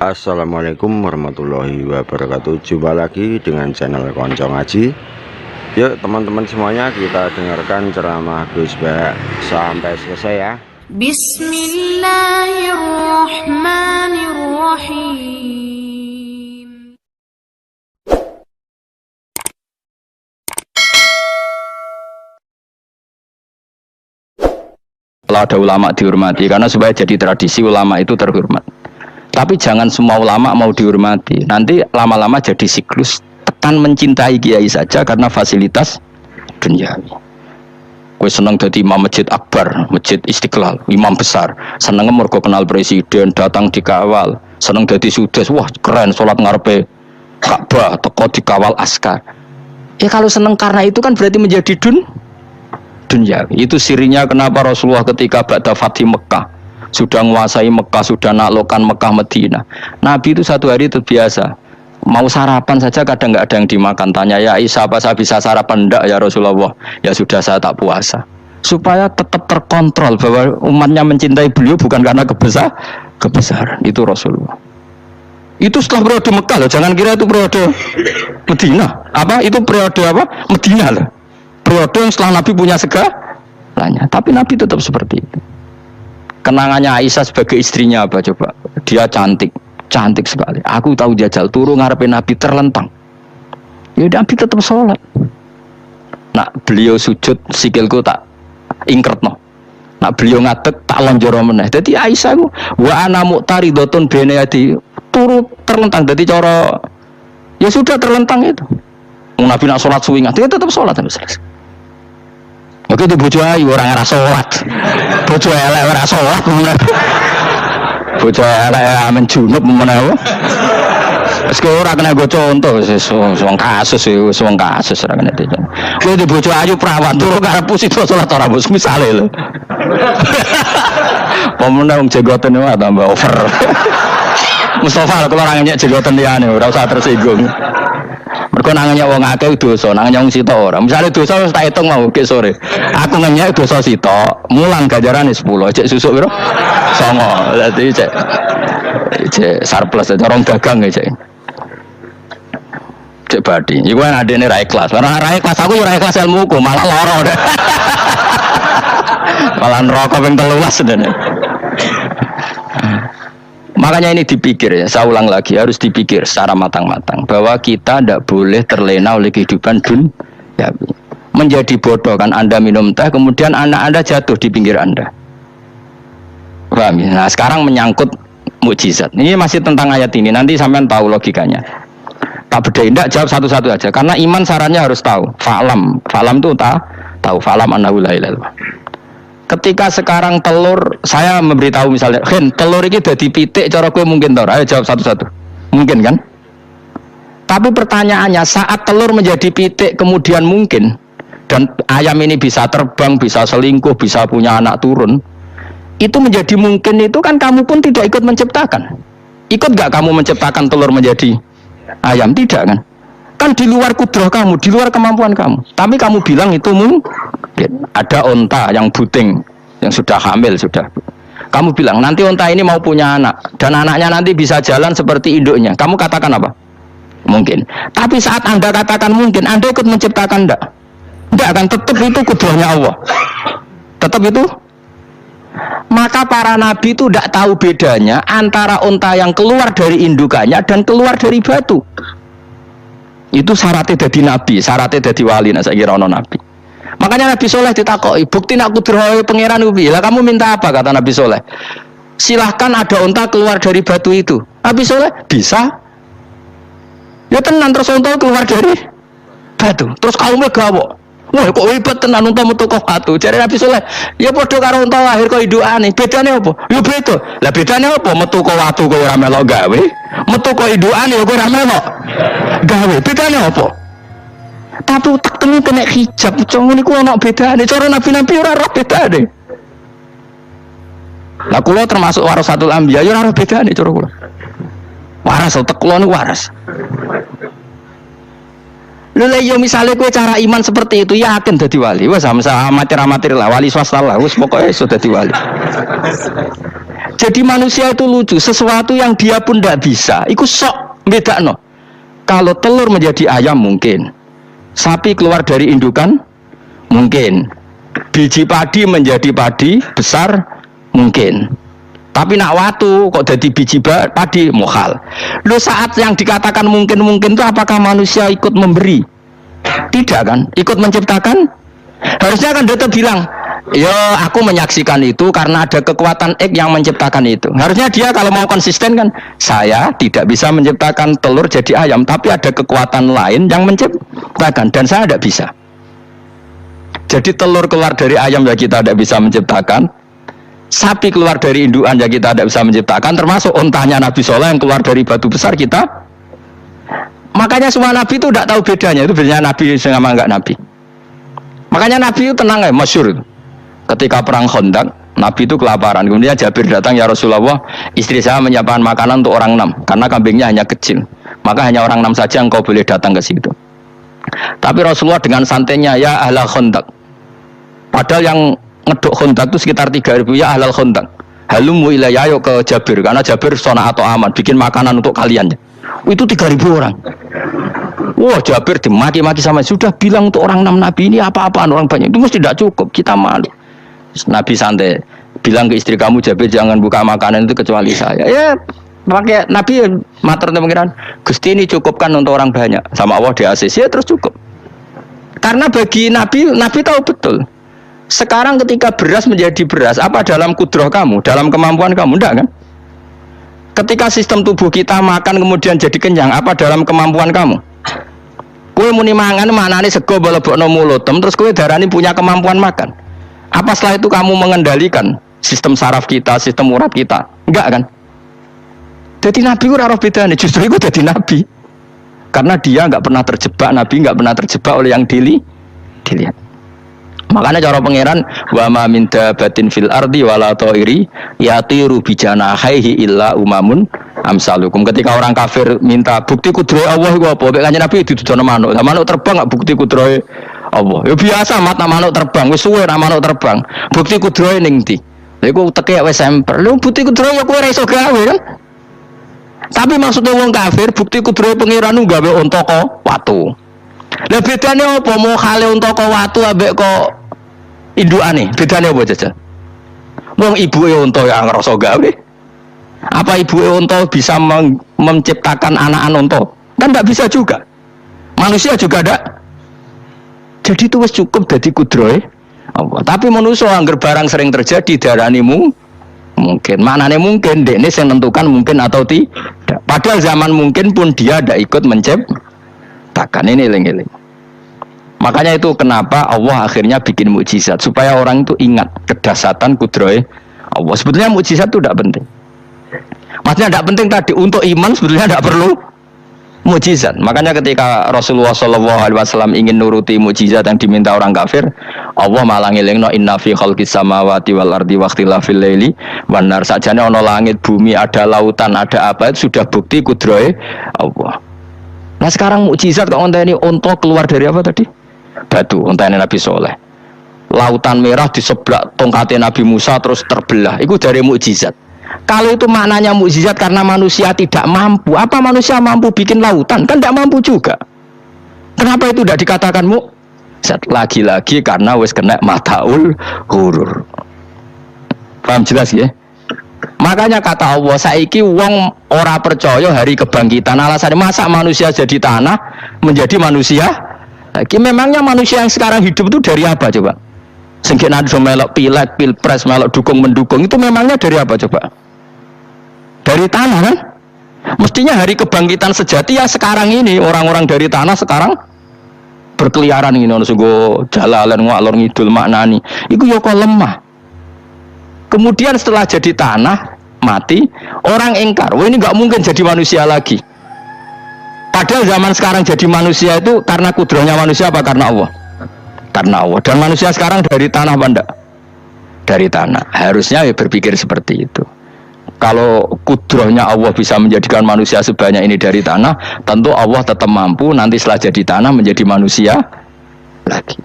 Assalamualaikum warahmatullahi wabarakatuh. Jumpa lagi dengan channel Konco Ngaji. Yuk teman-teman semuanya, kita dengarkan ceramah Gus Ba sampai selesai ya. Bismillahirrahmanirrahim. Kalau ada ulama dihormati, karena supaya jadi tradisi ulama itu terhormat. Tapi jangan semua ulama mau dihormati. Nanti lama-lama jadi siklus tekan mencintai kiai saja karena fasilitas duniawi. Kowe seneng dadi imam masjid akbar, masjid Istiqlal, imam besar. Seneng mergo kenal presiden, datang dikawal. Seneng dadi sudes, wah keren salat ngarepe Ka'bah, teko dikawal askar. Ya kalau seneng karena itu kan berarti menjadi duniawi. Itu sirinya kenapa Rasulullah ketika ba'da Fathi Mekah sudah menguasai Mekah, sudah naklukkan Mekah Madinah. Nabi itu satu hari terbiasa mau sarapan saja kadang nggak ada yang dimakan. Tanya ya Aisyah, apa saya bisa sarapan? Enggak ya Rasulullah. Ya sudah, saya tak puasa. Supaya tetap terkontrol bahwa umatnya mencintai beliau bukan karena kebesaran. Itu Rasulullah. Itu setelah periode Mekah loh. Jangan kira itu periode Madinah. Apa itu periode apa? Madinah loh. Periode yang setelah Nabi punya segalanya. Tapi Nabi tetap seperti itu. Kenangannya Aisyah sebagai istrinya apa coba? Dia cantik sekali. Aku tahu jajal turu ngarepe Nabi terlentang. Ya Nabi tetap sholat. Nah beliau sujud sikilku tak ingkretno. Nah beliau ngadeg tak lonjoro meneh. Jadi Aisyah ku wa ana muqtaridotun bene adi turu terlentang. Jadi cara ya sudah terlentang itu. Nabi nak sholat suwi dia tetap sholat sampai selesai. Oke itu bojo ayu orang ora salat. Bojo elek ora salat meneh. Bojo elek amen junub meneh. Wis ora kena go contoh wis wong kasus ora kena itu. Kowe di bojo ayu prawan turu karepmu sida salat ora bos misale lho. Pemenang wong jenggoten wae tambah over. Mustafa kalau orang nyek jenggoten liyane ora usah tersinggung. Mergo nang nyek wong akeh dosa, nang nyek sitok ora. Misale dosa wis tak hitung mau ke sore. Aku ngenyek dosa sitok, mulang ganjarane 10, cek susuk piro? 9. Dadi cek surplus orang dagang cek. Cek badi. Iku kan adene ra ikhlas. Ora ikhlas aku yo ora ikhlas ilmuku, malah lara. Malah neraka ping 13 sedene. Makanya ini dipikir ya, saya ulang lagi, harus dipikir secara matang-matang bahwa kita tidak boleh terlena oleh kehidupan dunia. Menjadi bodoh kan Anda minum teh, kemudian anak Anda jatuh di pinggir Anda. Paham ya? Nah sekarang menyangkut mukjizat. Ini masih tentang ayat ini, nanti sampean tahu logikanya. Tak bedain, tidak jawab satu-satu aja. Karena iman sarannya harus tahu. Fa'lam itu tahu. Fa'lam annahu la ilaha illallah. Ketika sekarang telur, saya memberitahu misalnya, telur ini udah dipitik, cara gue mungkin tau, ayo jawab satu-satu. Mungkin kan? Tapi pertanyaannya, saat telur menjadi pitik kemudian mungkin, dan ayam ini bisa terbang, bisa selingkuh, bisa punya anak turun, itu menjadi mungkin itu kan kamu pun tidak ikut menciptakan. Ikut gak kamu menciptakan telur menjadi ayam? Tidak kan? Kan di luar kudrah kamu, di luar kemampuan kamu. Tapi kamu bilang itu mungkin. Ada onta yang buting, yang sudah hamil sudah. Kamu bilang nanti onta ini mau punya anak dan anaknya nanti bisa jalan seperti induknya. Kamu katakan apa? Mungkin. Tapi saat Anda katakan mungkin, Anda ikut menciptakan enggak? Enggak kan? Tetap itu kudrahnya Allah. Tetap itu. Maka para nabi itu tidak tahu bedanya antara onta yang keluar dari indukannya dan keluar dari batu. Itu syaratnya jadi nabi, syaratnya jadi wali. Nah saya kira ono nabi. Makanya Nabi Soleh ditakoki, bukti nak kudrah pangeran ubi. Lah kamu minta apa? Kata Nabi Soleh. Silahkan ada unta keluar dari batu itu. Nabi Soleh bisa. Ya tenan terus unta keluar dari batu. Terus kaumnya gawok. Wah kok hebat tenan unta metu kok batu. Jare Nabi Soleh, ya padha karo unta lahir kok indukane. Bedane apa? Ya beda. Lah bedane apa? Metu kok watu kok ora melok gawe. Metu kok indukane kok ora melok gawe. Bedane apa? Tapi tak temu kena hijab, cuma niku ana bedane. Cara nabi-nabi ora roh bedane. Lah kula termasuk warasatul anbiya, ya ora roh bedane cara kula. Waras utek kula niku waras. Lha yo misale kowe cara iman seperti itu yakin dadi wali. Wes sama amatir lah, wali swasta lah, wis pokoke iso dadi wali. Jadi manusia itu lucu, sesuatu yang dia pun tidak bisa. Iku sok bedakno. Kalau telur menjadi ayam mungkin, sapi keluar dari indukan mungkin, biji padi menjadi padi besar mungkin. Tapi nak watu kok jadi biji padi mukhal. Lu saat yang dikatakan mungkin-mungkin itu apakah manusia ikut memberi? Tidak kan? Ikut menciptakan? Harusnya kan dia bilang, yo aku menyaksikan itu karena ada kekuatan X yang menciptakan itu. Harusnya dia kalau mau konsisten kan, saya tidak bisa menciptakan telur jadi ayam, tapi ada kekuatan lain yang menciptakan dan saya tidak bisa. Jadi telur keluar dari ayam ya kita tidak bisa menciptakan, sapi keluar dari indukan ya kita tidak bisa menciptakan, termasuk ontanya Nabi Soleh yang keluar dari batu besar kita. Makanya semua Nabi itu tidak tahu bedanya, itu bedanya Nabi sama enggak Nabi. Makanya Nabi itu tenang ya, masyhur. Ketika perang Khandaq, Nabi itu kelaparan. Kemudian Jabir datang, ya Rasulullah, istri saya menyiapkan makanan untuk orang 6 karena kambingnya hanya kecil. Maka hanya orang 6 saja engkau boleh datang ke situ. Tapi Rasulullah dengan santainya, ya ahlal Khandaq. Padahal yang ngeduk Khandaq itu sekitar 3.000, ya ahlal Khandaq. Halumu ilayya, ayo ke Jabir karena Jabir sona atau aman bikin makanan untuk kalian. Itu 3.000 orang. Wah, Jabir dimaki-maki sama, sudah bilang untuk orang 6 Nabi ini apa-apaan orang banyak. Itu mesti tidak cukup, kita malu. Nabi santai bilang ke istri kamu, Jabir jangan buka makanan itu kecuali saya. Ya, pakai Nabi matur pengiran, Gusti ini cukupkan untuk orang banyak. Sama Allah di ACC ya terus cukup. Karena bagi Nabi, Nabi tahu betul. Sekarang ketika beras menjadi beras, apa dalam kudroh kamu, dalam kemampuan kamu, enggak kan? Ketika sistem tubuh kita makan kemudian jadi kenyang, apa dalam kemampuan kamu? Kue muni mangan manane sego balebokno mulutem, terus kue darani punya kemampuan makan. Apa setelah itu kamu mengendalikan sistem saraf kita, sistem urat kita? Enggak kan? Jadi Nabi ora roh bedane, justru itu jadi Nabi. Karena dia enggak pernah terjebak, Nabi enggak pernah terjebak oleh yang dilihat. Makanya cara pangeran wa ma min dabatin fil ardi wala ta'iri yatiru bijanahihi illa umamun amsalukum. Ketika orang kafir minta bukti kudrohe Allah iku apa? Kanjeng Nabi ditujono manuk. Lah manuk terbang enggak bukti kudrohe Allah. Ya biasa mata manuk terbang, wis suwe ra manuk terbang. Bukti kudrohe ning ndi? Lha iku tekek wis semper. Lha bukti kudrohe ya kowe ora iso gawe kan? Tapi maksudnya wong kafir bukti kudrohe pangeran gawe unta kok watu. Lah bedane apa mau khale unta kok watu ambek kok indukane, bedane apa jajal? Wong ibuke unta ya ngrasa gawe. Apa ibuke unta bisa menciptakan anakan unta? Kan enggak bisa juga. Manusia juga enggak. Jadi itu wis cukup dadi kudrohe Allah. Tapi manusia angger barang sering terjadi darani mungkin. Maknane mungkin dekne sing nentukan mungkin atau tidak. Padahal zaman mungkin pun dia tidak ikut menciptakan. Ini eling-eling. Makanya itu kenapa Allah akhirnya bikin mukjizat supaya orang itu ingat kedahsyatan kudrohe Allah. Sebetulnya mukjizat itu tidak penting. Maksudnya tidak penting tadi untuk iman sebetulnya tidak perlu mukjizat. Makanya ketika Rasulullah SAW ingin nuruti mukjizat yang diminta orang kafir, Allah malah ngelingno inna fi khalqis samawati wal ardi waqtilafil laili wan nar. Sajane ana langit, bumi, ada lautan, ada apa itu sudah bukti kudrohe Allah. Nah sekarang mukjizat kok onteni unta keluar dari apa tadi? Batu, ontane Nabi Soleh. Lautan merah diseblak tongkatnya Nabi Musa terus terbelah. Itu dari mukjizat. Kalau itu maknanya mukjizat karena manusia tidak mampu, apa manusia mampu bikin lautan? Kan tidak mampu juga. Kenapa itu tidak dikatakan mukjizat? Lagi-lagi karena wis kena mataul hurur. Paham jelas ya? Makanya kata Allah, saiki wong ora percaya hari kebangkitan. Alasannya masa manusia jadi tanah menjadi manusia? Lagi memangnya manusia yang sekarang hidup itu dari apa coba? Sengkit nado melok pileg, pilpres, melok dukung mendukung itu memangnya dari apa coba? Dari tanah kan? Mestinya hari kebangkitan sejati ya sekarang ini orang-orang dari tanah sekarang berkeliaran ini ono sungguh jalalan ngalor ngidul maknani. Iku yo kok lemah. Kemudian setelah jadi tanah mati orang ingkar, wah ini nggak mungkin jadi manusia lagi. Padahal zaman sekarang jadi manusia itu karena kudrohnya manusia apa karena Allah? Karena Allah. Dan manusia sekarang dari tanah apa enggak? Dari tanah. Harusnya ya berpikir seperti itu. Kalau kudrohnya Allah bisa menjadikan manusia sebanyak ini dari tanah, tentu Allah tetap mampu nanti setelah jadi tanah menjadi manusia lagi.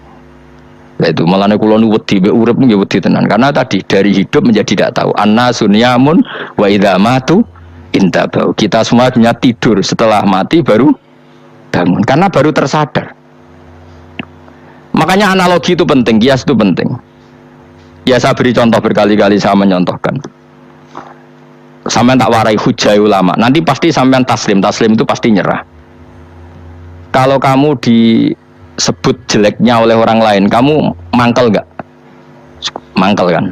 Nah itu malah kula nu wedi mbek urip nggih wedi tenan karena tadi dari hidup menjadi tidak tahu. Anna sunyamun wa idza matu intabau. Kita semua hanya tidur, setelah mati baru bangun karena baru tersadar. Makanya analogi itu penting, kias itu penting. Ya saya beri contoh berkali-kali, saya menyontohkan. Sampean tak warai hujai ulama. Nanti pasti sampean taslim itu pasti nyerah. Kalau kamu disebut jeleknya oleh orang lain, kamu mangkel nggak? Mangkel kan?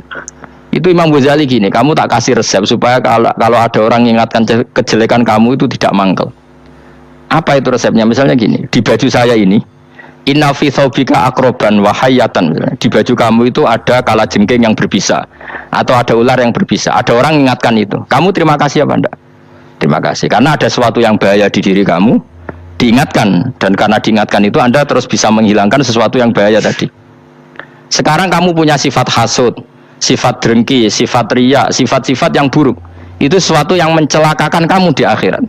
Itu Imam Ghazali gini, kamu tak kasih resep supaya kalau ada orang mengingatkan kejelekan kamu itu tidak mangkel. Apa itu resepnya? Misalnya gini, di baju saya ini, inna fi thawbika akroban wahayatan. Di baju kamu itu ada kalajengking yang berbisa, atau ada ular yang berbisa. Ada orang mengingatkan itu. Kamu terima kasih apa enggak? Terima kasih, karena ada sesuatu yang bahaya di diri kamu, diingatkan, dan karena diingatkan itu Anda terus bisa menghilangkan sesuatu yang bahaya tadi. Sekarang kamu punya sifat hasud, sifat dengki, sifat riya, sifat-sifat yang buruk. Itu sesuatu yang mencelakakan kamu di akhirat.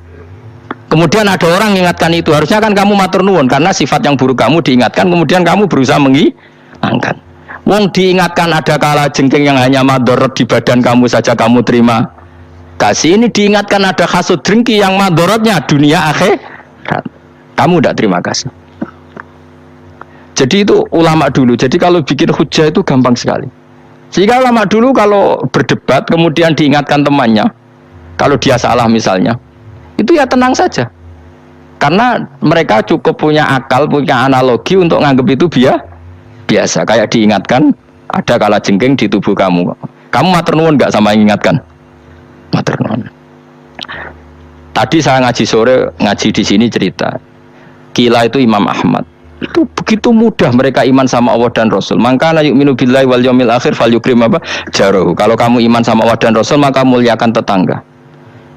Kemudian ada orang mengingatkan itu, harusnya kan kamu matur nuwun karena sifat yang buruk kamu diingatkan, kemudian kamu berusaha menghilangkan. Wong diingatkan ada kalajengking yang hanya madorot di badan kamu saja kamu terima kasih, ini diingatkan ada hasud dengki yang madorotnya dunia akhirat, kamu tidak terima kasih. Jadi itu ulama dulu. Jadi kalau bikin hujah itu gampang sekali. Jika ulama dulu kalau berdebat kemudian diingatkan temannya, kalau dia salah misalnya, itu ya tenang saja. Karena mereka cukup punya akal, punya analogi untuk nganggap itu biasa. Kayak diingatkan ada kalajengking di tubuh kamu. Kamu matur nuwun enggak sama yang ingatkan? Matur nuwun. Tadi saya ngaji sore, ngaji di sini cerita. Kila itu Imam Ahmad. Itu begitu mudah mereka iman sama Allah dan Rasul. Maka la yu'minu billahi wal yaumil akhir falyukrim apa? Jarahu. Kalau kamu iman sama Allah dan Rasul maka muliakan tetangga.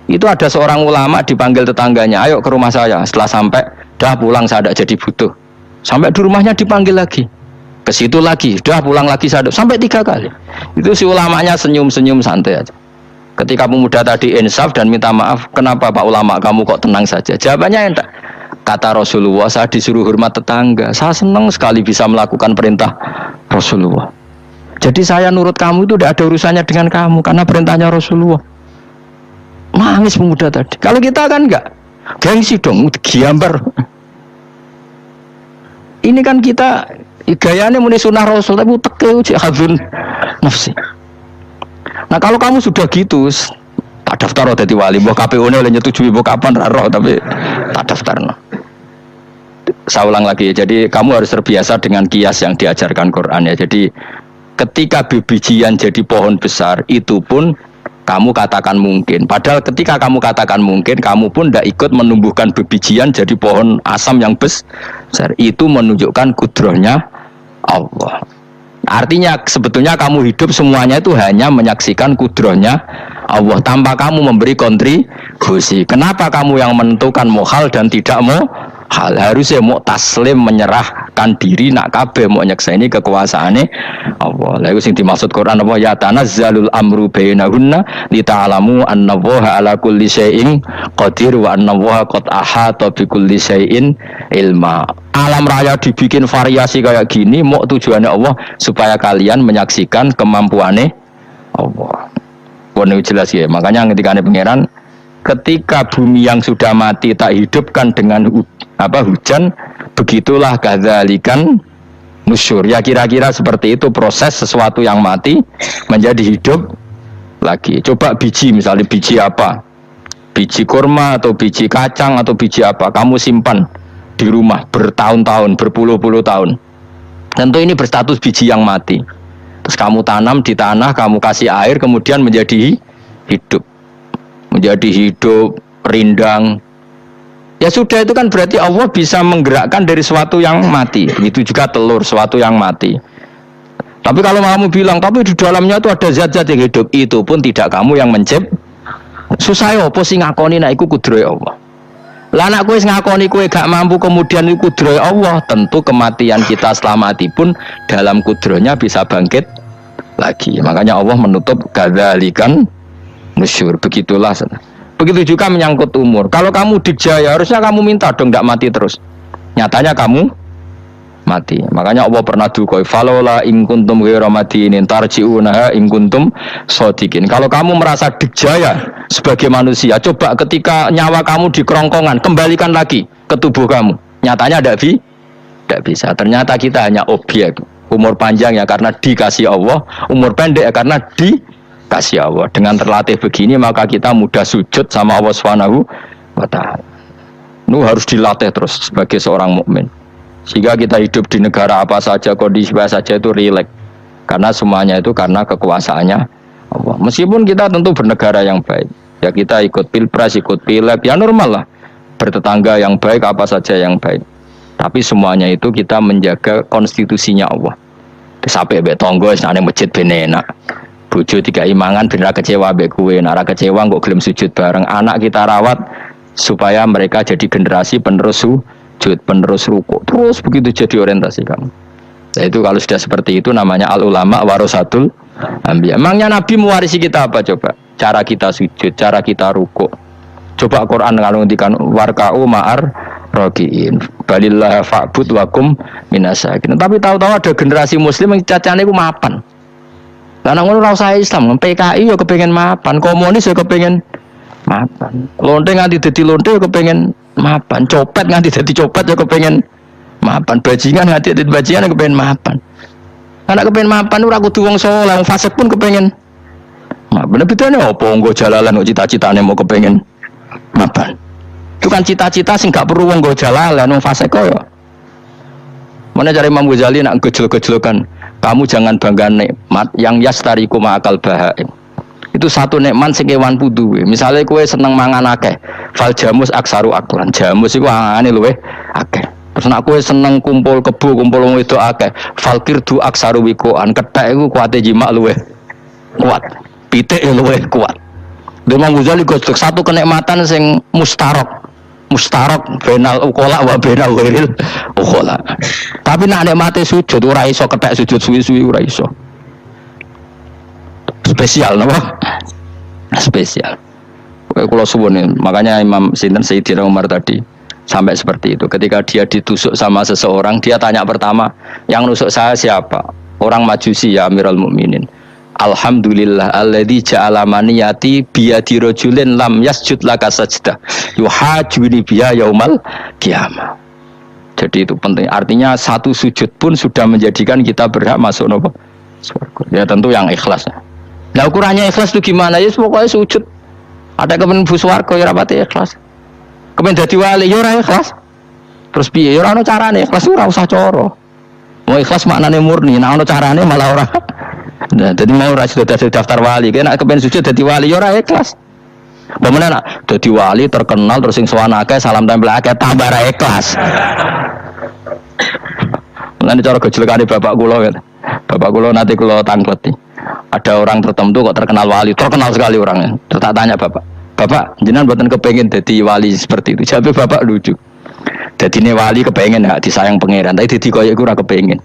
Itu ada seorang ulama dipanggil tetangganya, ayo ke rumah saya. Setelah sampai, dah pulang saya tidak jadi butuh. Sampai di rumahnya dipanggil lagi, ke situ lagi, dah pulang lagi saya sampai 3 kali. Itu si ulamanya senyum-senyum santai aja. Ketika pemuda tadi insaf dan minta maaf, kenapa Pak Ulama kamu kok tenang saja? Jawabannya enggak. Kata Rasulullah, saya disuruh hormat tetangga. Saya senang sekali bisa melakukan perintah Rasulullah. Jadi saya nurut kamu itu tidak ada urusannya dengan kamu, karena perintahnya Rasulullah. Nangis pemuda tadi. Kalau kita kan enggak, gengsi dong, giambar. Ini kan kita gayanya muni sunnah Rasul, tapi teke uji hadzun nafsi. Nah kalau kamu sudah gitu, tak daftar jadi wali, mbok KPU-ne oleh nyetujui mbok kapan ra roh, tapi tak daftarno. Saya ulang lagi, jadi kamu harus terbiasa dengan kias yang diajarkan Quran ya. Jadi ketika bibijian jadi pohon besar, itu pun kamu katakan mungkin. Padahal ketika kamu katakan mungkin, kamu pun tidak ikut menumbuhkan bibijian jadi pohon asam yang besar. Itu menunjukkan kudrahnya Allah. Artinya sebetulnya kamu hidup semuanya itu hanya menyaksikan kudrahnya Allah tanpa kamu memberi kontribusi. Kenapa kamu yang menentukan mohal dan tidak mau? Hal harusnya mau taslim, menyerahkan diri nak kabeh mau nyekseni kekuasaane Allah. Lha iku sing dimaksud Quran apa ya tanazzalul amru bainahunna lita'lamu annallaha ala kulli syai'in qadir wa annallaha qad ahata bi kulli syai'in ilma. Alam raya dibikin variasi kayak gini mau tujuannya Allah supaya kalian menyaksikan kemampuane Allah. Ini jelas ya. Makanya ketika ada pangeran, ketika bumi yang sudah mati tak hidupkan dengan hujan, begitulah kadzalikan nusyur. Ya kira-kira seperti itu proses sesuatu yang mati menjadi hidup lagi. Coba biji, misalnya biji apa? Biji kurma atau biji kacang atau biji apa? Kamu simpan di rumah bertahun-tahun, berpuluh-puluh tahun. Tentu ini berstatus biji yang mati. Terus kamu tanam di tanah, kamu kasih air, kemudian menjadi hidup. Menjadi hidup, rindang. Ya sudah, itu kan berarti Allah bisa menggerakkan dari sesuatu yang mati. Itu juga telur, sesuatu yang mati. Tapi kalau kamu bilang, tapi di dalamnya itu ada zat-zat yang hidup, itu pun tidak kamu yang menciptakan. Susah ya apa sih ngakoni nek iku kudrohe Allah. Lah nek kowe ngakoni kowe gak mampu kemudian iku kudrohe Allah, tentu kematian kita setelah mati pun dalam kudrohnya bisa bangkit lagi. Makanya Allah menutup kadzalikan nusyur. Begitulah. Begitu juga menyangkut umur. Kalau kamu dikjaya, harusnya kamu minta dong tidak mati terus. Nyatanya kamu mati. Makanya Allah pernah duka, falola in kuntum ghairu madinin tarji'unaha in kuntum shodiqin. Kalau kamu merasa dikjaya sebagai manusia, coba ketika nyawa kamu di kerongkongan, kembalikan lagi ke tubuh kamu. Nyatanya tidak bisa. Ternyata kita hanya objek. Umur panjang ya karena dikasih Allah, umur pendek ya karena dikasih Allah. Dengan terlatih begini maka kita mudah sujud sama Allah Subhanahu wa taala. Itu harus dilatih terus sebagai seorang mukmin. Sehingga kita hidup di negara apa saja, kondisi apa saja itu rileks. Karena semuanya itu karena kekuasaannya Allah. Meskipun kita tentu bernegara yang baik. Ya kita ikut pilpres, ikut pileg, ya normal lah. Bertetangga yang baik, apa saja yang baik. Tapi semuanya itu kita menjaga konstitusinya Allah. Sampai mbek tangga wis nang masjid ben enak. Bojo dikai mangan ben ra kecewa mbek kowe, nek ra kecewa kok gelem sujud bareng. Anak kita rawat supaya mereka jadi generasi penerus sujud, penerus ruku. Terus begitu jadi orientasi kamu. Nah, itu kalau sudah seperti itu namanya al ulama warasatul anbiya. Emangnya Nabi mewarisi kita apa coba? Cara kita sujud, cara kita ruku. Coba Quran kalau ngendikan warka'u ma'ar rakiin. Balillah fa'bud wakum minasakin. Tapi tahu-tahu ada generasi muslim yang cacane ku mapan. Lah nang ngono ora usah Islam, PKI yo kepengin mapan, komunis yo kepengin mapan. Lonte nganti dadi lonte yo kepengin mapan, copet nganti dadi copet yo kepengin mapan, bajingan nganti dadi bajingan yo kepengin mapan. Anak kepengin mapan ora kudu wong saleh, wong fasik pun kepengin mapan. Bedane opo nggo jalalan kok cita-citane mau kepengin mapan. Itu kan cita-cita sing gak perlu wong nggo jalalan, wong fasik kok yo. Mana cari Imam Ghazali nak gejol-gejolokan, kamu jangan bangga nikmat yang yastariku ma'akal bahaim. Itu satu nikmat sing kewan pudu. Misalnya kowe seneng mangan akeh, fal jamus aksaru aklan. Jamus iku angane luweh akeh. Terus nak kowe seneng kumpul kebo, kumpul wong wedok akeh, fal kirdu aksaru wikoan. Kethek iku kuwate jima luweh kuat. Pitik luweh kuat. Imam Ghazali gojlok satu kenikmatan sing mustarok benal ukola wa benal ghairil ukola. Tapi nak nikmate sujud ora iso kethek sujud suwi-suwi ora iso. Spesial napa? Spesial. Kalau suwun makanya Imam Sinten Sayyidina Umar tadi sampai seperti itu. Ketika dia ditusuk sama seseorang, dia tanya pertama, yang nusuk saya siapa? Orang Majusi ya Amirul Mukminin. Alhamdulillah alladzi ja'ala maniyati biyadi rajulin lam yasjud laka sajdah yuhajuni biya yaumal qiyamah. Jadi itu penting. Artinya satu sujud pun sudah menjadikan kita berhak masuk neraka surga. Ya tentu yang ikhlas. Nah ukurannya ikhlas itu gimana? Ya pokoknya sujud. Ada kepen bu swarga ya rapati ikhlas. Kepen dadi wali ya ora ikhlas. Terus piye? Ya ora ono carane ikhlas ora usah cara. Mau ikhlas maknane murni, nek ono carane malah ora. Nah, jadi mau ora sudah daftar wali, kena kepen sujud dadi wali ya ora ikhlas. Pemene nak dadi wali terkenal terus sing sowan akeh salam tempel akeh tambah ra ikhlas. Lan cara gejolakane bapak kula kan. Bapak kula nanti kula tangkleti. Ada orang tertentu kok terkenal wali, terkenal sekali orangnya. Terus tak tanya bapak, jenengan mboten kepengin dadi wali seperti itu. Jawab bapak lucu. Dadine wali kepengin gak disayang pangeran, tapi dadi koyo iku ora kepengin.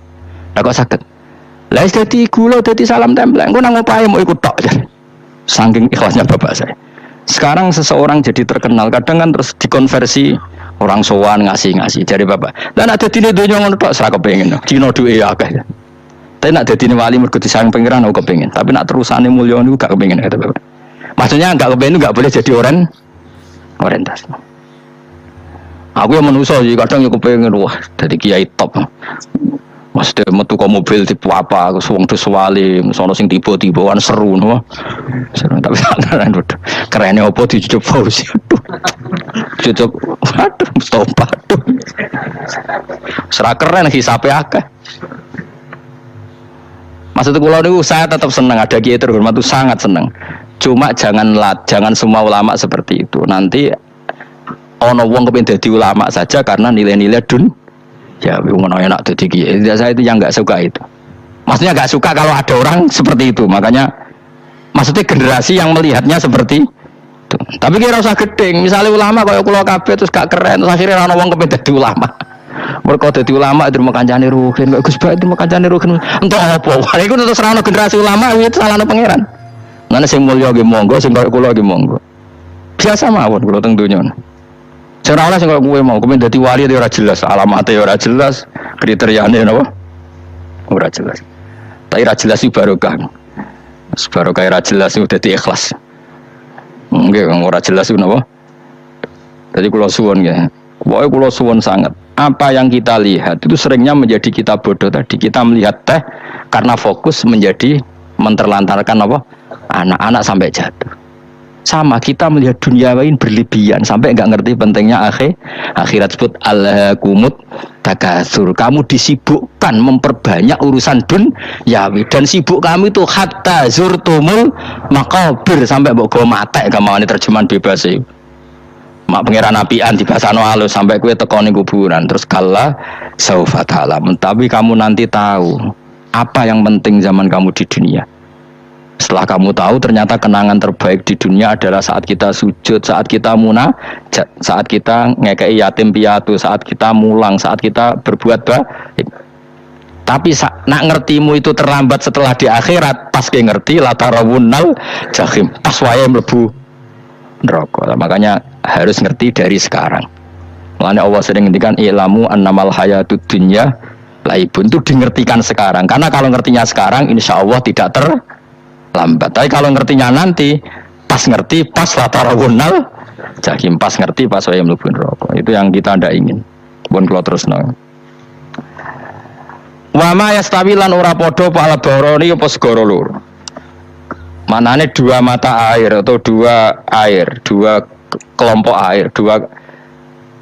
Lah kok saged? Lah dadi kula dadi salam tempel, engko nang opahe mau ikut tok. Saking ikhlasnya bapak saya. Sekarang seseorang jadi terkenal, kadang kan terus dikonversi orang sowan ngasih dari bapak. Lah nek dadine donya ngono tok ora kepengin. Cina duwe akeh. Tapi nak dadine wali mergo disayang pangeran aku kepengin. Tapi nak terusane mulya niku gak kepengin kata bapak. Maksudnya gak kepengin gak boleh jadi orientasi. Aku yang manusia sih kadang yo kepengin wah dadi kiai top. Maksudnya metu ke mobil tipe apa, aku suwung terus wali, sono sing tiba-tibaan seru, no. Seru tapi keren, kerennya apa dijujuk Fauzi, jujuk, waduh, Mustafa, serah keren hisapnya akeh. Maksudnya kalau itu saya tetap senang ada kiai terhormat itu sangat senang. Cuma jangan semua ulama seperti itu. Nanti ono wong kepengin dadi ulama saja karena nilai-nilai ya ngono enak dadi kiai. Saya itu yang enggak suka itu. Maksudnya enggak suka kalau ada orang seperti itu. Makanya maksudnya generasi yang melihatnya seperti itu. Tapi kira usah gedeng. Misalnya ulama kaya kula kabeh terus gak keren, terus akhirnya ana wong kepengin dadi ulama. Mergo dadi ulama itu makancane ruhin, kok Gus Bak itu makancane ruhin. Entuk apa? Iku terus ora ana generasi ulama itu salahne pangeran. Ngene sing mulya nggih monggo, sing kaya kula nggih monggo. Biasa mawon kula teng donya. Sing ora sing kowe mau kepen dadi wali ora jelas, alamate ora jelas, kriteriane napa? Ora jelas. Tapi ora jelas iki barokah. Barokah ora jelas iku dadi ikhlas. Nggih, ora jelas iku napa? Jadi kula suwun nggih. Pokoke kula suwun sangat. Apa yang kita lihat itu seringnya menjadi kita bodoh tadi. Kita melihat teh karena fokus menjadi menterlantarkan apa? Anak-anak sampai jatuh. Sama kita melihat dunia lain berlebihan sampai nggak ngerti pentingnya akhirat. Sebut alhaqumut takatsur. Kamu disibukkan memperbanyak urusan duniawi dan sibuk kamu itu hatta zurtumul maqabir sampai mbok go matek gamane terjemahan bebas e. Mak pangeran apian dibasano halus sampai kue teko ning kuburan terus kala saufa ta'lam. Tapi kamu nanti tahu apa yang penting zaman kamu di dunia. Setelah kamu tahu ternyata kenangan terbaik di dunia adalah saat kita sujud, saat kita munajat, saat kita ngekei yatim piatu, saat kita mulang, saat kita berbuat baik. Tapi nak ngertimu itu terlambat setelah di akhirat, pas ke ngerti latarawunnal jahim, pas wae mlebu neraka. Makanya harus ngerti dari sekarang. Makanya Allah sering ngendikan ilamu annamal hayatud dunya laibun, itu dingertikan sekarang. Karena kalau ngertinya sekarang insya Allah tidak terlambat. Tapi kalau ngertinya nanti, pas ngerti, pas latarawunnal jahim, pas ngerti, pas wae mlebu neraka. Itu yang kita ndak ingin. Pun kula terusno. Wa ma yastawi lan ora padha pala barani apa segara loro. Manane dua mata air atau dua air, dua kelompok air, dua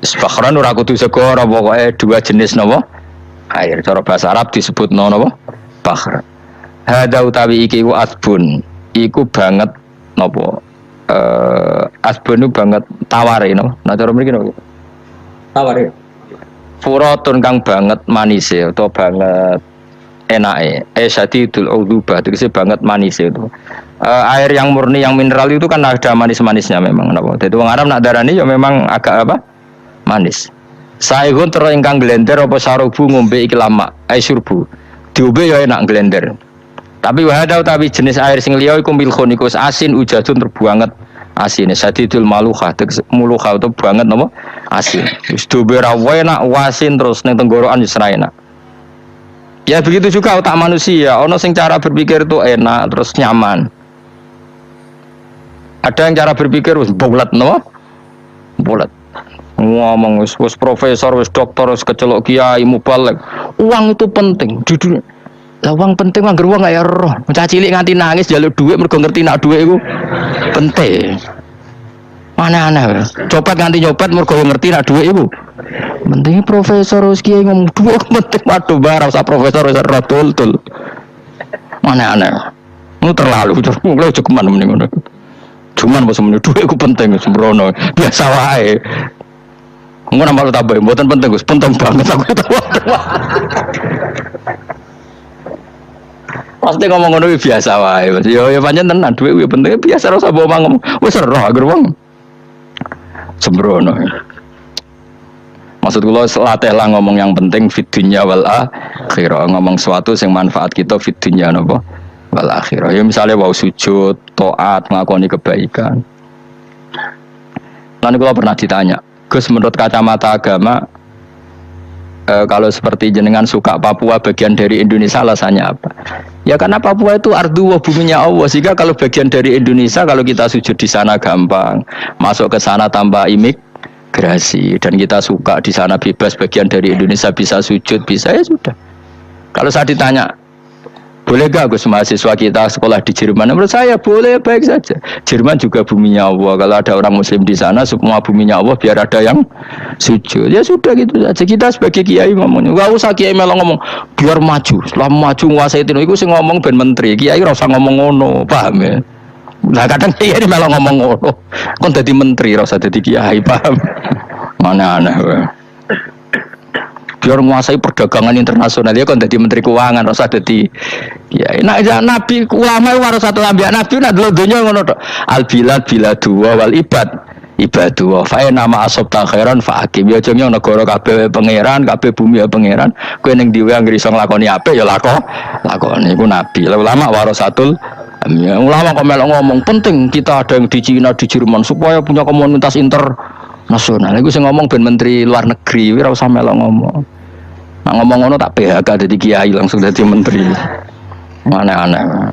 sebakran ora kudu segara, pokoke dua jenis napa? Air. Cara bahasa Arab disebut napa? Bahr. Hada utawi iki ku asbun. Iku banget napa? Asbun itu banget taware napa? Nah cara mriki napa? Taware. Furatun kang banget manise atau banget enake. Syadidul udubah tegese banget manise itu. Air yang murni yang mineral itu kan ada manis-manisnya memang napa. Dadi wong Arab nak darani ya memang agak apa? Manis. Saihun terus ingkang glender apa sarubu ngombe iki lama. Surbu. Diombe ya enak glender. Tapi wahada utawi jenis air sing liya iku milkhun iku asin ujadun terbuanget asin. Sadidul maluha muluha itu banget napa? Asin. Wis diombe ra enak wasin terus ning tenggorokan wis ra enak. Ya begitu juga otak manusia, ono sing cara berpikir itu enak terus nyaman. Ada yang cara berpikir wis bulat no? Bulat. Ngomong wis profesor, wis doktor, wis kecelok kiai mubalek. Uang itu penting di dunia. Lah uang penting anggar uang kaya roh. Bocah cilik nganti nangis njaluk dhuwit mergo ngerti nak dhuwit iku penting. Aneh-aneh. Copet nganti nyopet mergo ngerti nak dhuwit iku penting. Profesor wis kiai ngomong dhuwit penting waduh bar usah profesor wis ora tul. Aneh-aneh. Mu terlalu mulai cukuman mending ngono. Cuman bos menurut duit aku penting sembrono biasa wae. Engko nambah tambah mboten penting Gus, penting banget aku tahu. Pasti ngomong ngono biasa wae. Yo pancen tenan duit kuwi penting biasa ora usah ngomong. Wis ora agar wong sembrono. Maksud kula latih lah ngomong yang penting fid dunya wal akhirah, ngomong sesuatu yang manfaat kita fid dunya napa wal akhirah. Ya misalnya wau sujud, taat, ngakoni kebaikan. Lalu kalau pernah ditanya, Gus menurut kacamata agama, kalau seperti jenengan suka Papua bagian dari Indonesia alasannya apa? Ya karena Papua itu ardu wa buminya Allah. Sehingga kalau bagian dari Indonesia, kalau kita sujud di sana gampang, masuk ke sana tanpa imigrasi, dan kita suka di sana bebas bagian dari Indonesia bisa sujud, bisa ya sudah. Kalau saya ditanya, boleh gak Gus mahasiswa kita sekolah di Jerman? Menurut saya boleh, baik saja. Jerman juga buminya Allah. Kalau ada orang Muslim di sana, semua buminya Allah biar ada yang sujud. Ya sudah gitu saja. Kita sebagai kiai ngomongnya, gak usah kiai melong ngomong biar maju. Setelah maju nguasai itu sih ngomong ben menteri. Kiai rasa ngomong ngono, paham ya? Nah kadang kiai melong ngomong ngono. Kon jadi menteri rasa jadi kiai, paham? Mana aneh. Biar menguasai perdagangan internasional ya kan jadi menteri keuangan rasa jadi ya enak nabi ulama harus satu nabi nak dulu dunia ngono tok al bilad biladua wal ibadua fa nama asob takhiran fa hakim ya aja negara kabeh pangeran kabeh bumi ya pangeran kowe ning dhewe anggere iso nglakoni apik ya lakoni iku nabi ulama warasatul ulama kok melok ngomong penting kita ada yang di Cina di Jerman supaya punya komunitas nasional. Iku sing ngomong ben menteri luar negeri, ora usah melok ngomong. Nah ngomong ngono tak PHK dadi kiai langsung dadi menteri. Aneh-aneh.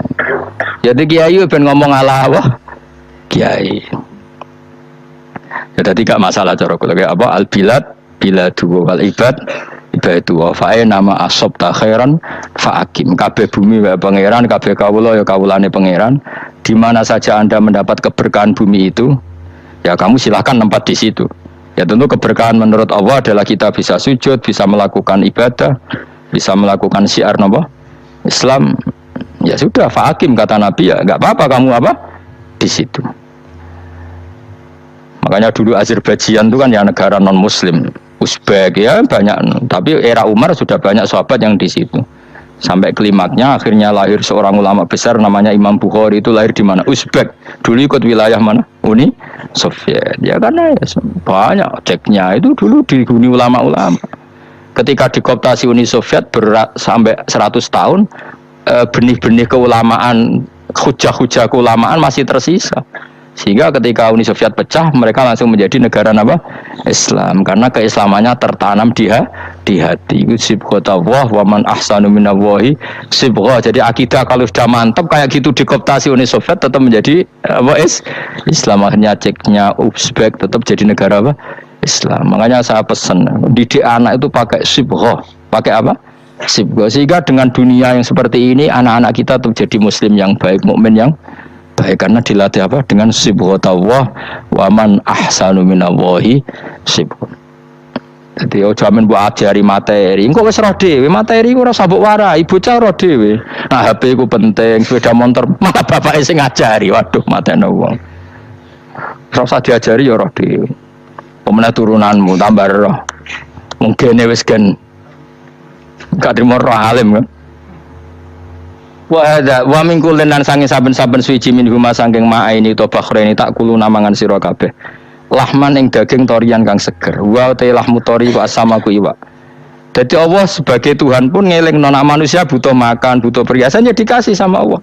Jadi kiai ben ngomong ala apa? Kiai. Ya dadi gak masalah cara kula apa al bilad biladu wal ibad ibadu wa fae nama asob ta khairan fa akim. Kabeh bumi wae pangeran, kabeh kawula ya kawulane pangeran. Di mana saja Anda mendapat keberkahan bumi itu, ya kamu silahkan tempat di situ. Ya tentu keberkahan menurut Allah adalah kita bisa sujud, bisa melakukan ibadah, bisa melakukan syiar apa? Islam. Ya sudah, fahakim kata Nabi ya, nggak apa-apa kamu apa di situ. Makanya dulu Azerbaijan itu kan ya negara non Muslim, Uzbek ya banyak. Tapi era Umar sudah banyak sahabat yang di situ. Sampai klimaknya akhirnya lahir seorang ulama besar namanya Imam Bukhari, itu lahir di mana? Uzbek. Dulu ikut wilayah mana? Uni Soviet. Ya karena ya, banyak ceknya itu dulu dihuni ulama-ulama. Ketika dikooptasi Uni Soviet sampai 100 tahun, benih-benih keulamaan, hujah-hujah keulamaan masih tersisa. Sehingga ketika Uni Soviet pecah, mereka langsung menjadi negara apa? Islam. Karena keislamannya tertanam di hati. Sibghatullah wa man ahsanu minallahi sibghah. Jadi akidah kalau sudah mantap kayak gitu dikooptasi Uni Soviet tetap menjadi apa? Islam. Akhirnya ceknya Uzbek tetap jadi negara apa? Islam. Makanya saya pesan didik anak itu pakai sibghah. Pakai apa? Sibghah. Sehingga dengan dunia yang seperti ini anak-anak kita tetap jadi muslim yang baik, mukmin yang baik, karena dilatih apa? Dengan sibghatullah wa man ahsanu minallahi sibghah. Jadi jamin buat ajari materi. Engko wis roh dhewe, materi ku ora sabuk warai, bocah roh dhewe. Nah, HP ku penting, sepeda motor malah bapake sing ngajari. Waduh, matene wong. Ora usah diajari ya roh dhewe. Pemenah turunanmu tambah roh. Mungkin wis gen gak trimo roh alim kan. Wa min kullin lan sange saben-saben suci min huma sangking ma'aini to bakhreni tak kulo namangan sira kabeh. Lahman ing daging torian kang seger. Wa te lahmu tori wa asamaku iwa. Jadi Allah sebagai Tuhan pun ngeling nona manusia butuh makan, butuh perhiasan ya dikasih sama Allah.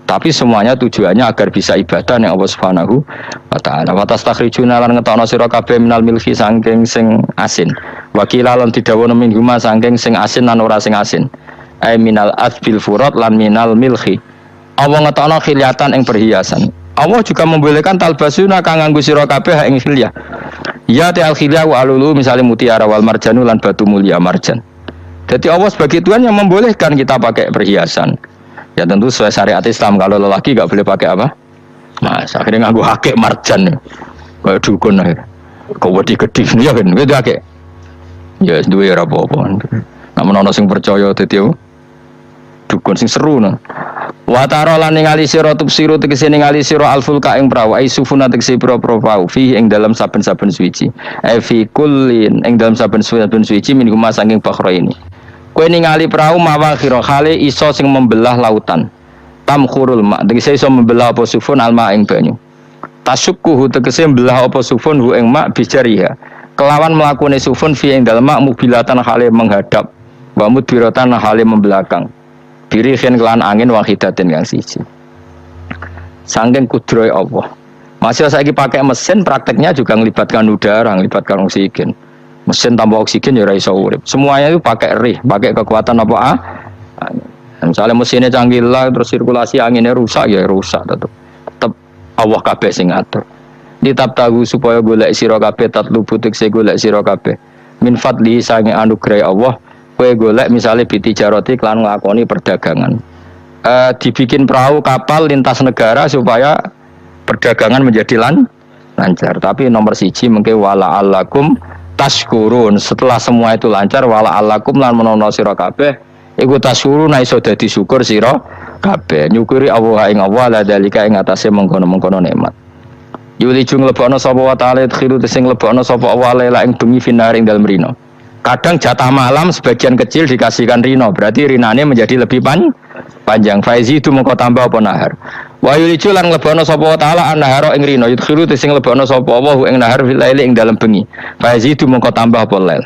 Tapi semuanya tujuannya agar bisa ibadah ning Allah Subhanahu wa taala. Wa tastakhrijuna lan ngetokno sira kabeh minal milki sangking sing asin. Wa qila lan didhawuhna min huma sangking sing asin lan ora sing asin. Ai minal asbil furat lan minal milhi. Allah ngetokno khiliatan ing perhiasan. Allah juga membolehkan talbasuna kang nganggo sira kabeh ing khilyah. Ya ta'al khilyah wa alulu misalnya mutiara wal marjanu lan batu mulia marjan. Jadi Allah sebagai Tuhan yang membolehkan kita pakai perhiasan. Ya tentu sesuai syariat Islam, kalau lelaki enggak boleh pakai apa? Mas, akhirnya nganggo akeh marjan. Kayak dukun akhirnya. Kok wedi gedhi ya ben kuwi akeh. Ya duwe ora apa-apa. Namun ana sing percaya dadi dukun sing seru no. Wa tara lan ningali sira tubsiru tegese ningali sira alfulka ing prawa isufuna tegese pira-pira prau fi ing dalam saben-saben suci. Fi kullin ing dalam saben-saben suci min huma saking bakhra ini. Kowe ningali prau mawa khira khale iso sing membelah lautan. Tamkhurul ma tegese iso membelah apa sufun alma ing banyu. Tasukkuhu tegese membelah apa sufun hu ing ma bijariha. Kelawan mlakune sufun fi ing dalem mubilatan khale menghadap wa mudbiratan khale membelakang. Birihin kelan angin wahidatin yang siji. Saking kudroy Allah. Masih saiki pakai mesin, prakteknya juga melibatkan udara, melibatkan oksigen. Mesin tanpa oksigen ya ora iso urip. Semuanya itu pakai rih, pakai kekuatan apa? Misalnya mesinnya canggih lah, terus sirkulasi anginnya rusak ya rusak tetep Allah kabeh sing ngatur. Ditap tahu supaya golek sira kabeh tatlubu tekse golek sira kabeh. Min fadli sange anugerah Allah. Kowe golek misalnya bitijaroti klan nglakoni perdagangan. Dibikin perahu kapal lintas negara supaya perdagangan menjadi lancar. Tapi nomor siji mengke wala alakum tashkurun. Setelah semua itu lancar wala alakum lan menono sira kabeh iku tashkurun iso dadi syukur sira kabeh. Nyukuri Allah ing Allah la dalika ing atase mengkono-mengkono nikmat. Yuli jung lebokno sapa wa ta'ala khiru sing lebokno sapa Allah la ing bengi finar ing dalem rino. Kadang jatah malam sebagian kecil dikasihkan rino, berarti rinane menjadi lebih panjang. Faizi itu mengko tambah apa nahar. Wa yulicu lan lebono sapa taala an-nahara ing rino, yudkhilu sing lebono sapa Allah ing nahar fil laili ing dalem bengi. Faizi itu mengko tambah apa lail.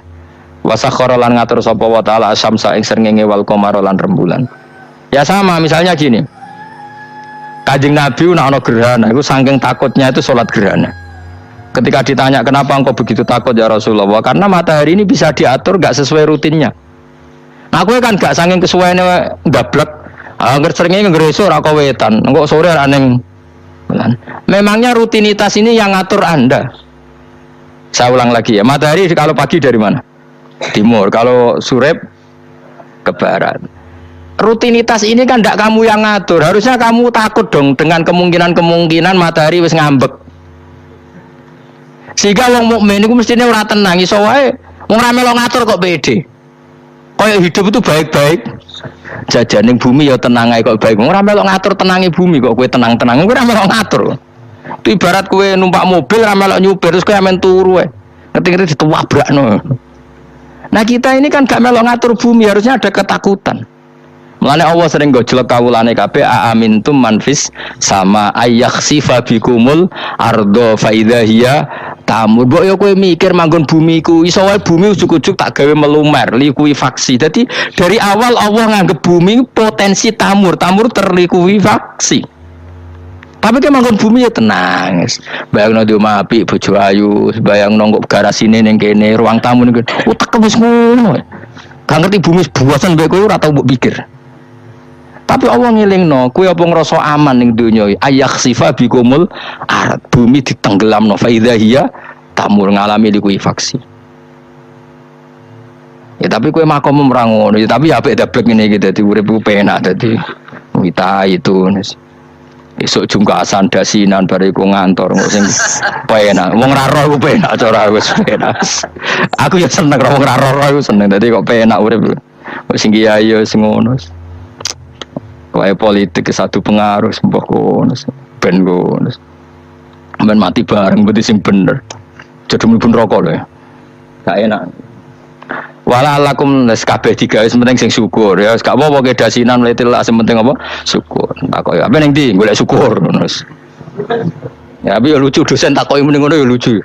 Wa sakhara lan ngatur sapa wa taala asyamsa ing srengenge wal qamara lan rembulan. Ya sama misalnya gini. Kanjeng Nabi ana gerhana, iku saking takutnya itu salat gerhana. Ketika ditanya kenapa engkau begitu takut ya Rasulullah, karena matahari ini bisa diatur gak sesuai rutinnya. Aku kan gak saking kesuaiannya gablek. Angger seringnya nggereso ora kowe wetan, engko sore aneng. Memangnya rutinitas ini yang ngatur Anda. Saya ulang lagi ya, matahari kalau pagi dari mana? Timur, kalau sore ke barat. Rutinitas ini kan tidak kamu yang ngatur. Harusnya kamu takut dong dengan kemungkinan matahari wis ngambek. Sehingga wong mukmin iku mestine ora tenang iso wae wong ra melo ngatur kok pede. Kaya hidup itu baik-baik. Jajaning bumi ya tenang ae kok baik. Wong ora melo ngatur tenange bumi kok kowe tenang-tenang. Kowe ora melo ngatur. Itu ibarat kowe numpak mobil ra melo nyupir terus kowe amen turu wae. Ngerti-ngerti ditawabrakno. Nah kita ini kan gak melo ngatur bumi, harusnya ada ketakutan. Mulane Allah sering gojlek kawulane kabeh aamintum manfis sama ayakhsifa bikumul ardo fa idza hiya tamur. Mbok yo kowe mikir manggon bumi ku iso wae bumi ujug-ujug tak gawe melumer likuifaksi. Dadi dari awal Allah nganggep bumi potensi tamur terlikuifaksi. Tapi kan manggon bumi ya tenang. Bayangno di omah apik bojo ayu, bayangno kok garasine ning kene, ruang tamu ning kene. Utek wis ngono. Gak ngerti bumi buasan mbek kowe ora tau mbok pikir. Tapi Allah ngelingno, kowe apa ngrasa aman ning donya iki? Ayakhsifa bikumul ard, bumi ditenggelamno fa idza hiya tamur ngalami likuifaksi. Ya tapi kowe makom ora ngono, ya tapi apik dablek ngene iki dadi urip ku penak dadi wita itu. Esuk jungkasan dasinan bariku ngantor kok sing penak. Wong ra roh ku penak cara wis penak. Aku ya seneng wong ra roh ku seneng dadi kok penak urip. Kok sing kiai ya sing ngono. Wae politik satu pengaruh mbah kono ben kono men mati bareng berarti sing bener jadi mlebu neraka lho ya gak enak wala lakum les kabeh digawe penting sing syukur ya gak apa-apa ke dasinan mletil sing penting apa syukur takoki apa ning ndi golek syukur ngono ya tapi ya lucu dosen takoki mending ngono ya lucu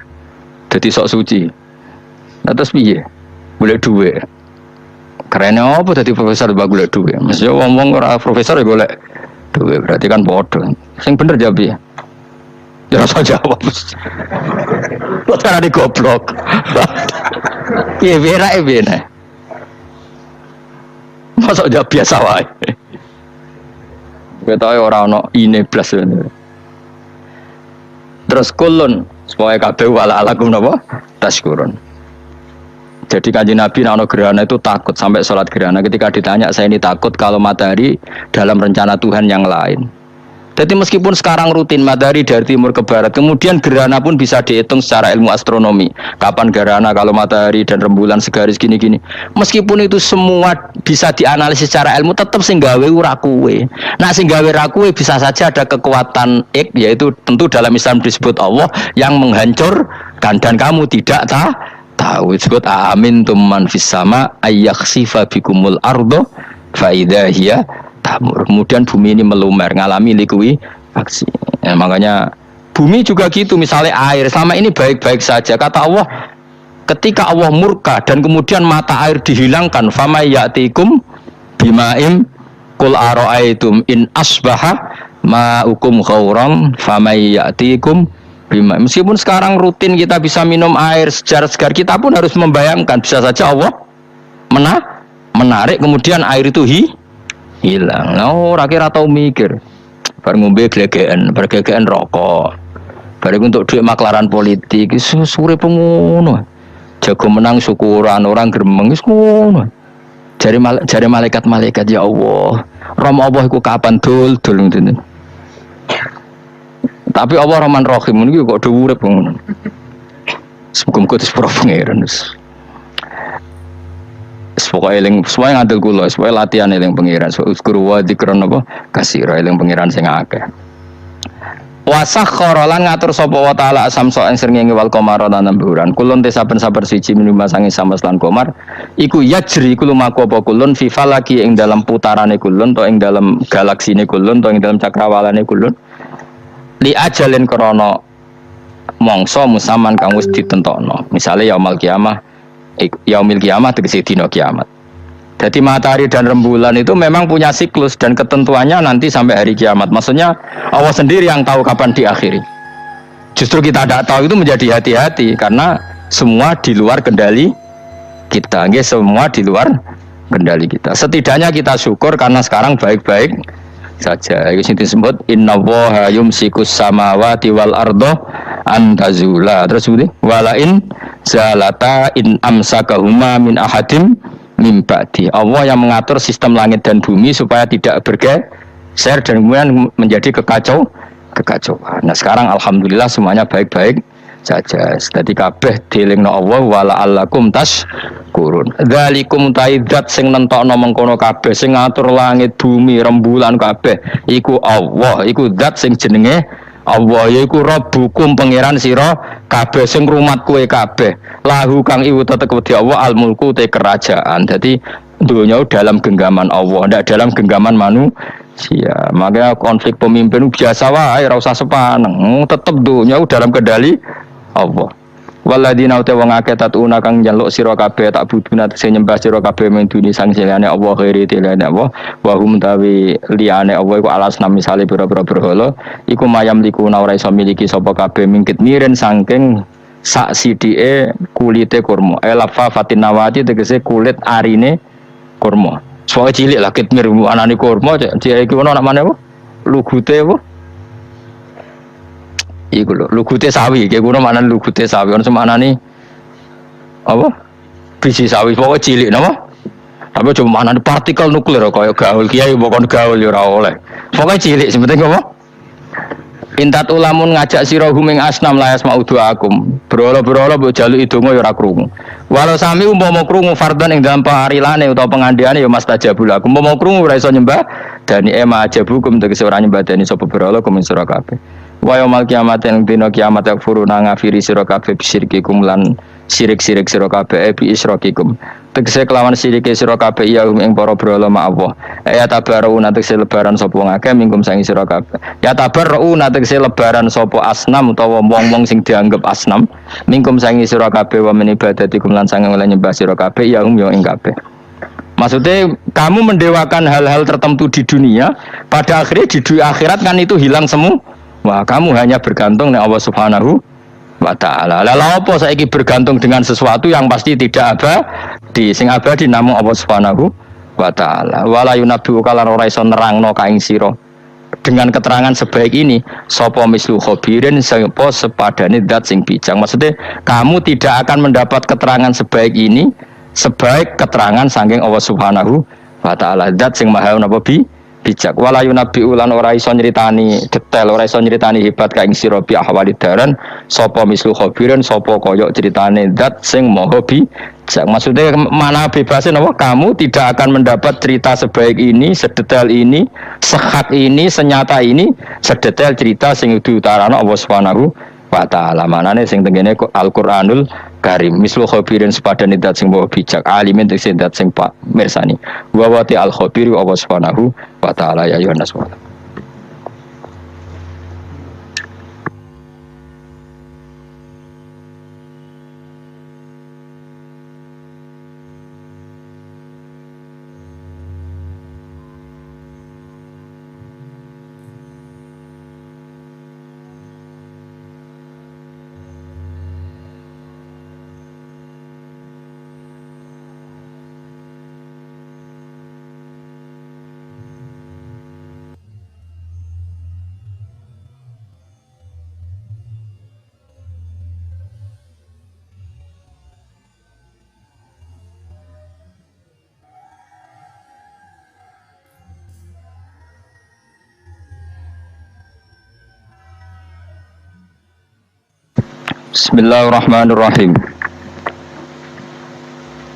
dadi sok suci nah terus piye golek dhuwit keren apa jadi profesor bagus golek duit. Mesti ngomong ora profesor ya golek duit berarti kan bodoh. Sing bener jawab ya. Ya rasa jawab. Kok cara di goblok. Piye berae bene. Masa jawab biasa wae. Ketoke ora ono ine plus. Terus kulun supaya kabeh wala alakum napa? Taskurun. Jadi Kanjeng Nabi ana gerhana itu takut sampai sholat gerhana. Ketika ditanya saya ini takut kalau matahari dalam rencana Tuhan yang lain. Jadi meskipun sekarang rutin matahari dari timur ke barat, kemudian gerhana pun bisa dihitung secara ilmu astronomi. Kapan gerhana kalau matahari dan rembulan segaris gini-gini. Meskipun itu semua bisa dianalisis secara ilmu, tetap sing gawe ora kowe. Nah sing gawe ra kowe bisa saja ada kekuatan yaitu tentu dalam Islam disebut Allah yang menghancurkan dan kamu tidak tahu disebut amin tumman fis sama ayakhsifa bikumul ardo fa idza hiya tamur. Kemudian bumi ini melumer ngalami likuifaksi. Ya, makanya bumi juga gitu, misalnya air selama ini baik-baik saja kata Allah, ketika Allah murka dan kemudian mata air dihilangkan fama ya'tikum bimaim qul ara'aitum in asbaha ma'ukum ghauran fama ya'tikum. Meskipun sekarang rutin kita bisa minum air segar, kita pun harus membayangkan bisa saja Allah menarik kemudian air itu hilang. Nah, ora kira tau mikir. Bar ngombe glegeken rokok. Bar untuk duit maklaran politik iso sure pengono. Jago menang syukuran orang gremeng wis ngono. Jare malaikat ya Allah. Rom Allah iku kapan dul ngene. Tapi Allah Rahman Rahim ini kok udah urip ngono. Semoga sepuro pangeran. Semoga eling, semoga ngadil kula, semoga latihan eling pangeran. Uzkuru wa dzikran apa? Kasira eling pangeran sing akeh. Wasakhkhara lan ngatur sapa wa taala asamsa ing srengenge wal qamara lan bulan. Kulun te saben-saben siji minum sange samas lan qamar. Iku yajri kulo mako apa kulun fi falaki ing dalam putarane kulun to ing dalam galaksine kulun to ing dalam cakrawalane kulun. Li ajalin krana mangsa musaman kang wis ditentokno. Misale yaumul kiamah tegese dina kiamat. Jadi matahari dan rembulan itu memang punya siklus dan ketentuannya nanti sampai hari kiamat. Maksudnya Allah sendiri yang tahu kapan diakhiri. justru kita tidak tahu itu menjadi hati-hati karena semua di luar kendali kita, nggih, semua di luar kendali kita. Setidaknya kita syukur karena sekarang baik-baik saja. Itu sing disebut innallaha yumsikus samawati wal arda an tazula. Terus seperti walain zalata in amsakahuma min ahadim min ba'di. Allah yang mengatur sistem langit dan bumi supaya tidak bergeser dan kemudian menjadi kekacauan. Nah sekarang alhamdulillah semuanya baik-baik saja. Jadi kabeh dilingno Allah wala allakum tashkurun. Dzalikum taidzat sing nentokno mengkono kabeh sing ngatur langit bumi rembulan kabeh iku Allah, iku zat sing jenenge Allah, yaiku Rabbukum pangeran sira kabeh sing rumat kowe kabeh. Lahu kang iku tetep wedi Allah al mulku te kerajaan. Jadi dunia dalam genggaman Allah, ndak dalam genggaman manusia. Makanya konflik pemimpin biasa wae, ora usah sepaneng. Tetep dunia dalam kendali Allah. Waladina uta wong akeh tatuna kang njaluk sira kabeh tak buduna tegese nyembah sira kabeh men duni sang liyane Allah ghairi tilane Allah wa hum tawi liyane Allah iku alas nami misale pira-pira berhala iku mayam likuna ora iso miliki sapa kabeh mingkit miren saking sak sidike kulite kurma elafa fatinawati tegese kulit arine kurma soal cilik lah kitmir anane kurma dia iki ono namane apa lugute apa iku lho, lugute sawi, kayak kuno mana lugute sawi, ono semanani apa? Biji sawi, pokoknya cilik, nama? Tapi cuma mana partikel nuklir, kayak gaul, kiai bukan gaul ya oleh. Pokoknya cilik, sebetulnya apa? Intat ulamun ngajak sira huming asnam layas maudu akum, berolo buat jaluk idungo ya ora krungu. Walau sami umpama krungu fardhan ing dalam paharilane utawa pengandiane ya mastajabul akum, umpama krungu ora iso nyembah dani ema ajabukum tegese ora nyembah dani sapa berolo kumin sira kabeh. Wa yaumul kiamat ing dina kiamat yakfuruna ngafiri sira kabeh bisyirkikum lan sirik-sirik sira kabeh bi isrokikum tegese kelawan sirike sira kabeh ya ing para brala ma Allah ya tabaruna tegese lebaran sapa ngake mingkum sang sira kabeh ya tabaruna tegese lebaran sapa asnam utawa wong-wong sing dianggap asnam mingkum sang sira kabeh wa min ibadatikum lan sang oleh nyembah sira kabeh ya ing kabeh. Maksudnya kamu mendewakan hal-hal tertentu di dunia, pada akhirnya di akhirat kan itu hilang semua. Wah, kamu hanya bergantung dengan Allah Subhanahu wa taala. Lalu apa saiki bergantung dengan sesuatu yang pasti tidak abadi, sing abadi namung Allah Subhanahu wa taala. Wala yunabbi'u kalan ora iso nerangno ka ing sira. Dengan keterangan sebaik ini, sapa mislu khabirin sapa sepadane zat sing bijak. Maksudnya kamu tidak akan mendapat keterangan sebaik ini sebaik keterangan saking Allah Subhanahu wa taala. Zat sing maha napa bijak. Wala yunabbi'u lan ora iso nyritani detail, ora iso nyritani hebat ka ing sira bi ahwalid daran sapa mislu khabirin sapa kaya critane zat sing maha bijak. Maksudnya mana bebasin apa? Kamu tidak akan mendapat cerita sebaik ini, sedetail ini, sehak ini, senyata ini, sedetail cerita sing diutarano Allah Subhanahu wa taala. Manane sing tengene Al-Qur'anul Karim mislu khabirin sepadane zat sing maha bijak alimin tegese zat sing pak mirsani wa wati al-khabir wa Allah Subhanahu wa taala ya Yohanes wa Bismillahirrahmanirrahim.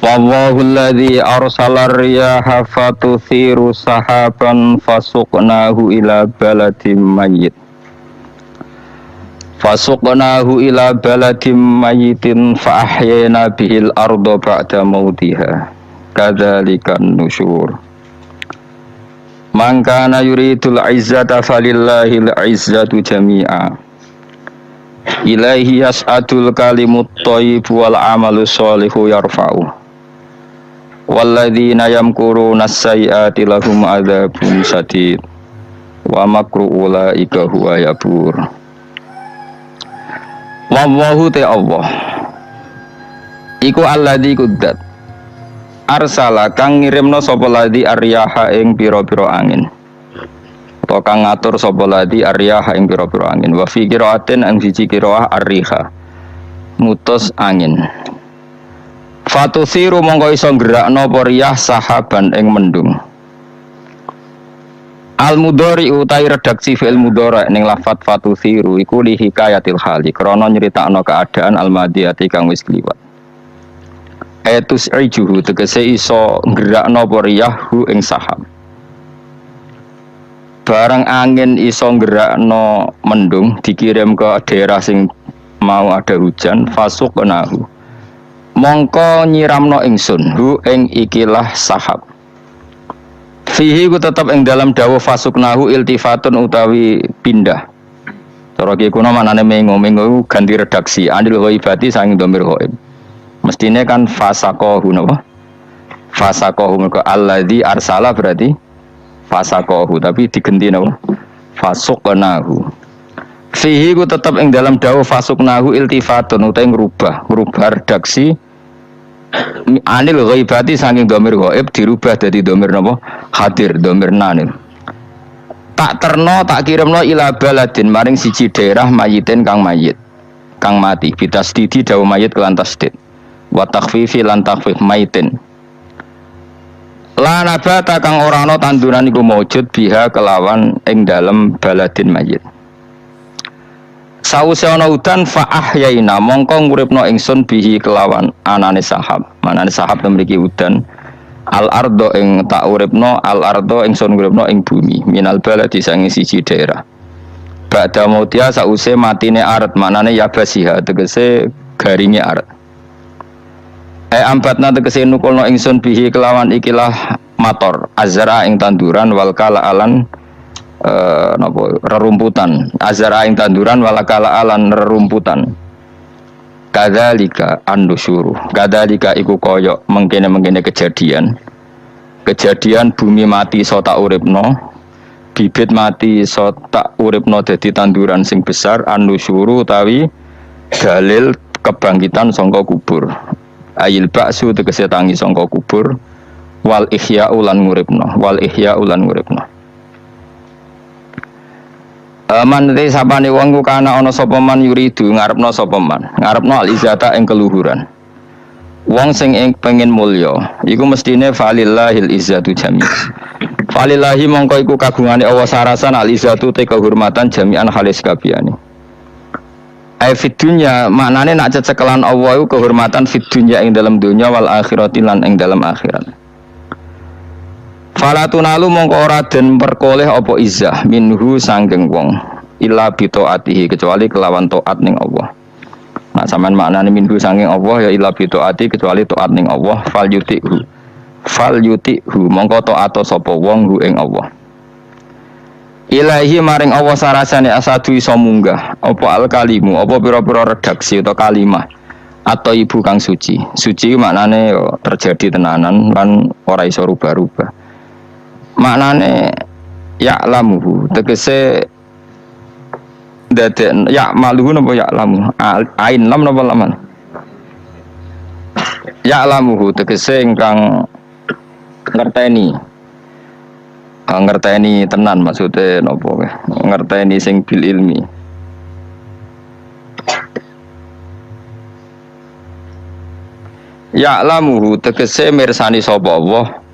Wallahu alladzi arsala riyaha fatuthiru sahaban fasuqnahu ila baladin mayyit. Fasuqnahu ila baladin mayyitin fa ahyayna bihil arda ba'da mautiha. Kadzalikan nusyur. Man kana yuridul izzata falillahil izzatu jami'a. Ilaihi yas'adul kalimut thayyib wal amalu sholihu yarfa'u walladzina yamkuruna as-sayyi'ati lahum adzabun shadid wa makru ulaika huwa yabur. Wallahu te Allah iku alladzi kudat arsala kang ngirimno sapa ladzi aryaha ing pira-pira angin atau kang ngatur sapa ladzi aryaha ing pira-pira angin wa fi qiraatin ang siji qiraah arriha mutus angin fatusiru mongko iso gerakno apa riyah sahaban ing mendung. Al-mudhari utai redaksi fi'il mudhari ning lafat fatusiru iku li hikayatil hali krana nyritakno keadaan al-madiyati kang wis kliwat. Etus ijuhu tegese iso gerakno apa riyahu ing sahab. Barang angin iso gerakno mendung dikirim ke daerah sing mau ada hujan fasuqnahu. Mongko nyiramno ingsun hu ing ikilah sahab. Fihi ku tetap ing dalam dawuh fasuknahu iltifatun utawi pindah. Cara ki kuno manane mengo ganti redaksi anil ghaibati saking dhamir ghaib. Mestine kan fasaqahu napa? Fasaqahu mergo alladzi arsala berarti fasaqahu tapi digenti napa? Fasuknahu. Fihi ku tetap ing dalam dawuh fasuknahu iltifatun utawi ngrubah redaksi anil ghaibati saking dhamir ghaib dirubah dadi dhamir napa hadir dhamir nanil tak terno tak kirimno ila baladin maring siji daerah mayitin kang mati bitasdidi dawu mayit kelan tasdid wa takhfifi lan takhfif mayitin la nabata kang ora ana tanduran iku maujud biha kelawan ing dalem baladin mayit. Sause ana udan fa ahyaina mongko nguripno ingsun bihi kelawan anane sahab. Manane sahab mriki udan al ardo ing tak uripno al ardo ingsun nguripno ing bumi minal baladi sange siji daerah. Ba'da mautia sause matine aret manane yabasiha tegese garinge aret. Ambatna tegese nukulno ingsun bihi kelawan ikilah mator azra ing tanduran wal kala alan rerumputan azara ing tanduran walakala alan rerumputan kadzalika andusyuru kadzalika iku koyok mengkene kejadian bumi mati so tak uripno bibit mati so tak uripno dadi tanduran sing besar andusyuru utawi dalil kebangkitan sangka kubur ayil ba'su tegese tangi sangka kubur wal ihya ulan nguripno man te sapane wong ku kana ana sapa man yuridu ngarepno al izata ing keluhuran. Wong sing pengen mulya iku mestine falillahil izzatu jami. Falillahi mongko iku kagungane Allah sarasan al izzatu te kehormatan jami'an halis kabehane. Ai fid dunya maknane nak cecekelan Allah iku kehormatan fid dunya ing dalam dunya wal akhirati lan ing dalam akhirat. Falatunalu mongko ora den perkoleh apa izzah minhu sanggeng wong illa bi taatihi kecuali kelawan taat ning Allah. Nah sampean maknane minhu sanggeng Allah ya illa bi taati kecuali taat ning Allah fal yutihu mongko taat sapa wong hu ing Allah. Ilahi maring Allah sarasane asadu iso munggah apa al kalimu apa pira-pira redaksi atau kalimah atau ibu kang suci maknane terjadi tenanan lan ora iso rubah-rubah. Maknane ya'lamuhu tegese dadi ya'maluhu napa ya'lamu ain lam napa laman ya'lamuhu tegese ingkang ngerteni tenan maksude napa ngerteni sing bil ilmi ya'lamuhu tegese mirsani sapa Allah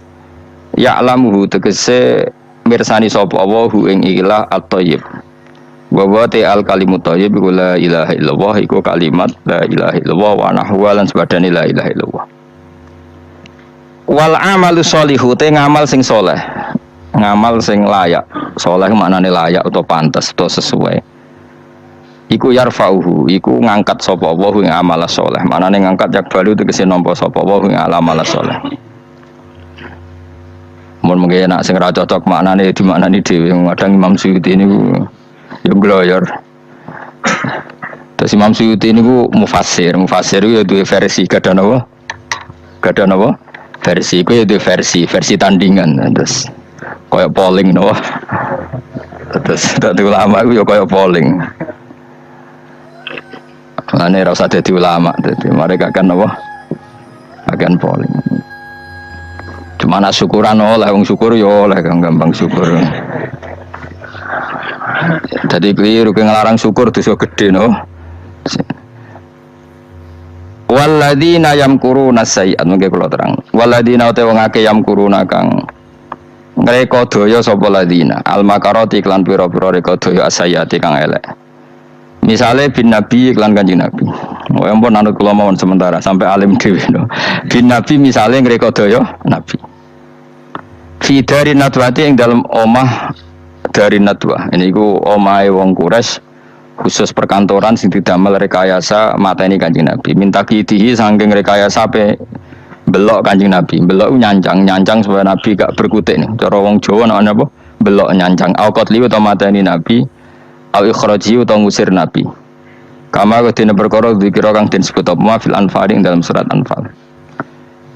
ya'lamuhu tegese mirsani sapa Allah hu ing ilah at-thayyib wa ta al kalimut thayyib la ilaha illallah iku kalimat la ilaha illallah wa nahwa lan sebadane la ilaha illallah wal amalu sholihu te ngamal sing saleh ngamal sing layak saleh maknane layak utawa pantes utawa sesuai iku yarfa'uhu iku ngangkat sapa Allah ing amal saleh maknane ngangkat yak balu tegese nampa sapa Allah ing amal saleh. Mun mengke nak sing ra cocok maknane dimaknani dhewe kadang Imam Suyuti niku ya gloyor. Terus Imam Suyuti niku mufassir ya duwe versi kadang apa? Versi iku ya duwe versi tandingan terus koyo polling no. Terus dadi ulama iku ya koyo polling. Mane ora usah dadi ulama, dadi mereka akan apa? Akan polling. Cuma nak syukuran oleh wong syukur yo oleh gampang syukur. Jadi keliru ngelarang syukur dosa gede no. Walladzina yamkuruna sayyi'at mengke kula terang. Walladzina uta wong akeh yamkuruna kang ngreka daya sapa ladina al makarati iklan pira-pira reka daya asayati kang elek. Misale bin nabi iklan kanjeng nabi. Oh ampun anut kula mawon sementara sampai alim dhewe no. Bin nabi misale ngreka daya nabi. Fi dari natwati ing dalam omah dari natwa. Ini ku omahe wong Quraisy khusus perkantoran sing didamel rekayasa mateni kanjeng nabi. Minta kidihi saking rekayasa pe belok kanjeng nabi. Belok nyancang supaya nabi gak berkutik nih. Cara wong Jawa namanya apa? Belok nyancang. Au qatli utawa mateni nabi, au ikhraji utawa ngusir nabi. Kama kedene perkara dikira kang den sebut apa fil anfal ing dalam surat Anfal.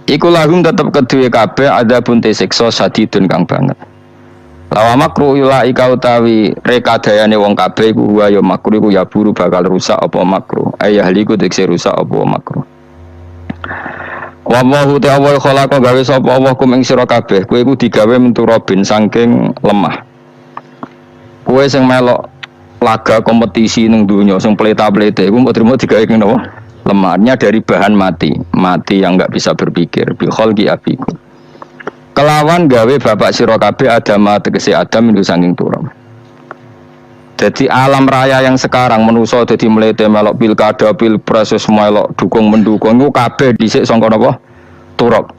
Iku lahum tetep kedue kabeh ada bunte siksa sadidun kang banget. Lawa makru ila ika utawi rekadayane wong kabeh iku wa ya makru iku ya buru bakal rusak apa makru. Ayahliku tekse rusak apa makru. Wallahu ta'ala khalaqa gawe sapa Allah kum ing sira kabeh. Kowe iku digawe menturobin saking lemah. Kowe sing melok laga kompetisi ning donya sing pleta-plete iku mbok trimo digawe ing napa? Lemahnya dari bahan mati yang enggak bisa berpikir bi khalqi abiku. Kelawan gawe bapak sira kabeh Adam tegese Adam itu saking turun. Jadi alam raya yang sekarang manusa dadi mlete melok pilkada pilpres melok dukung mendukung iku kabeh dhisik sangka napa? Turab.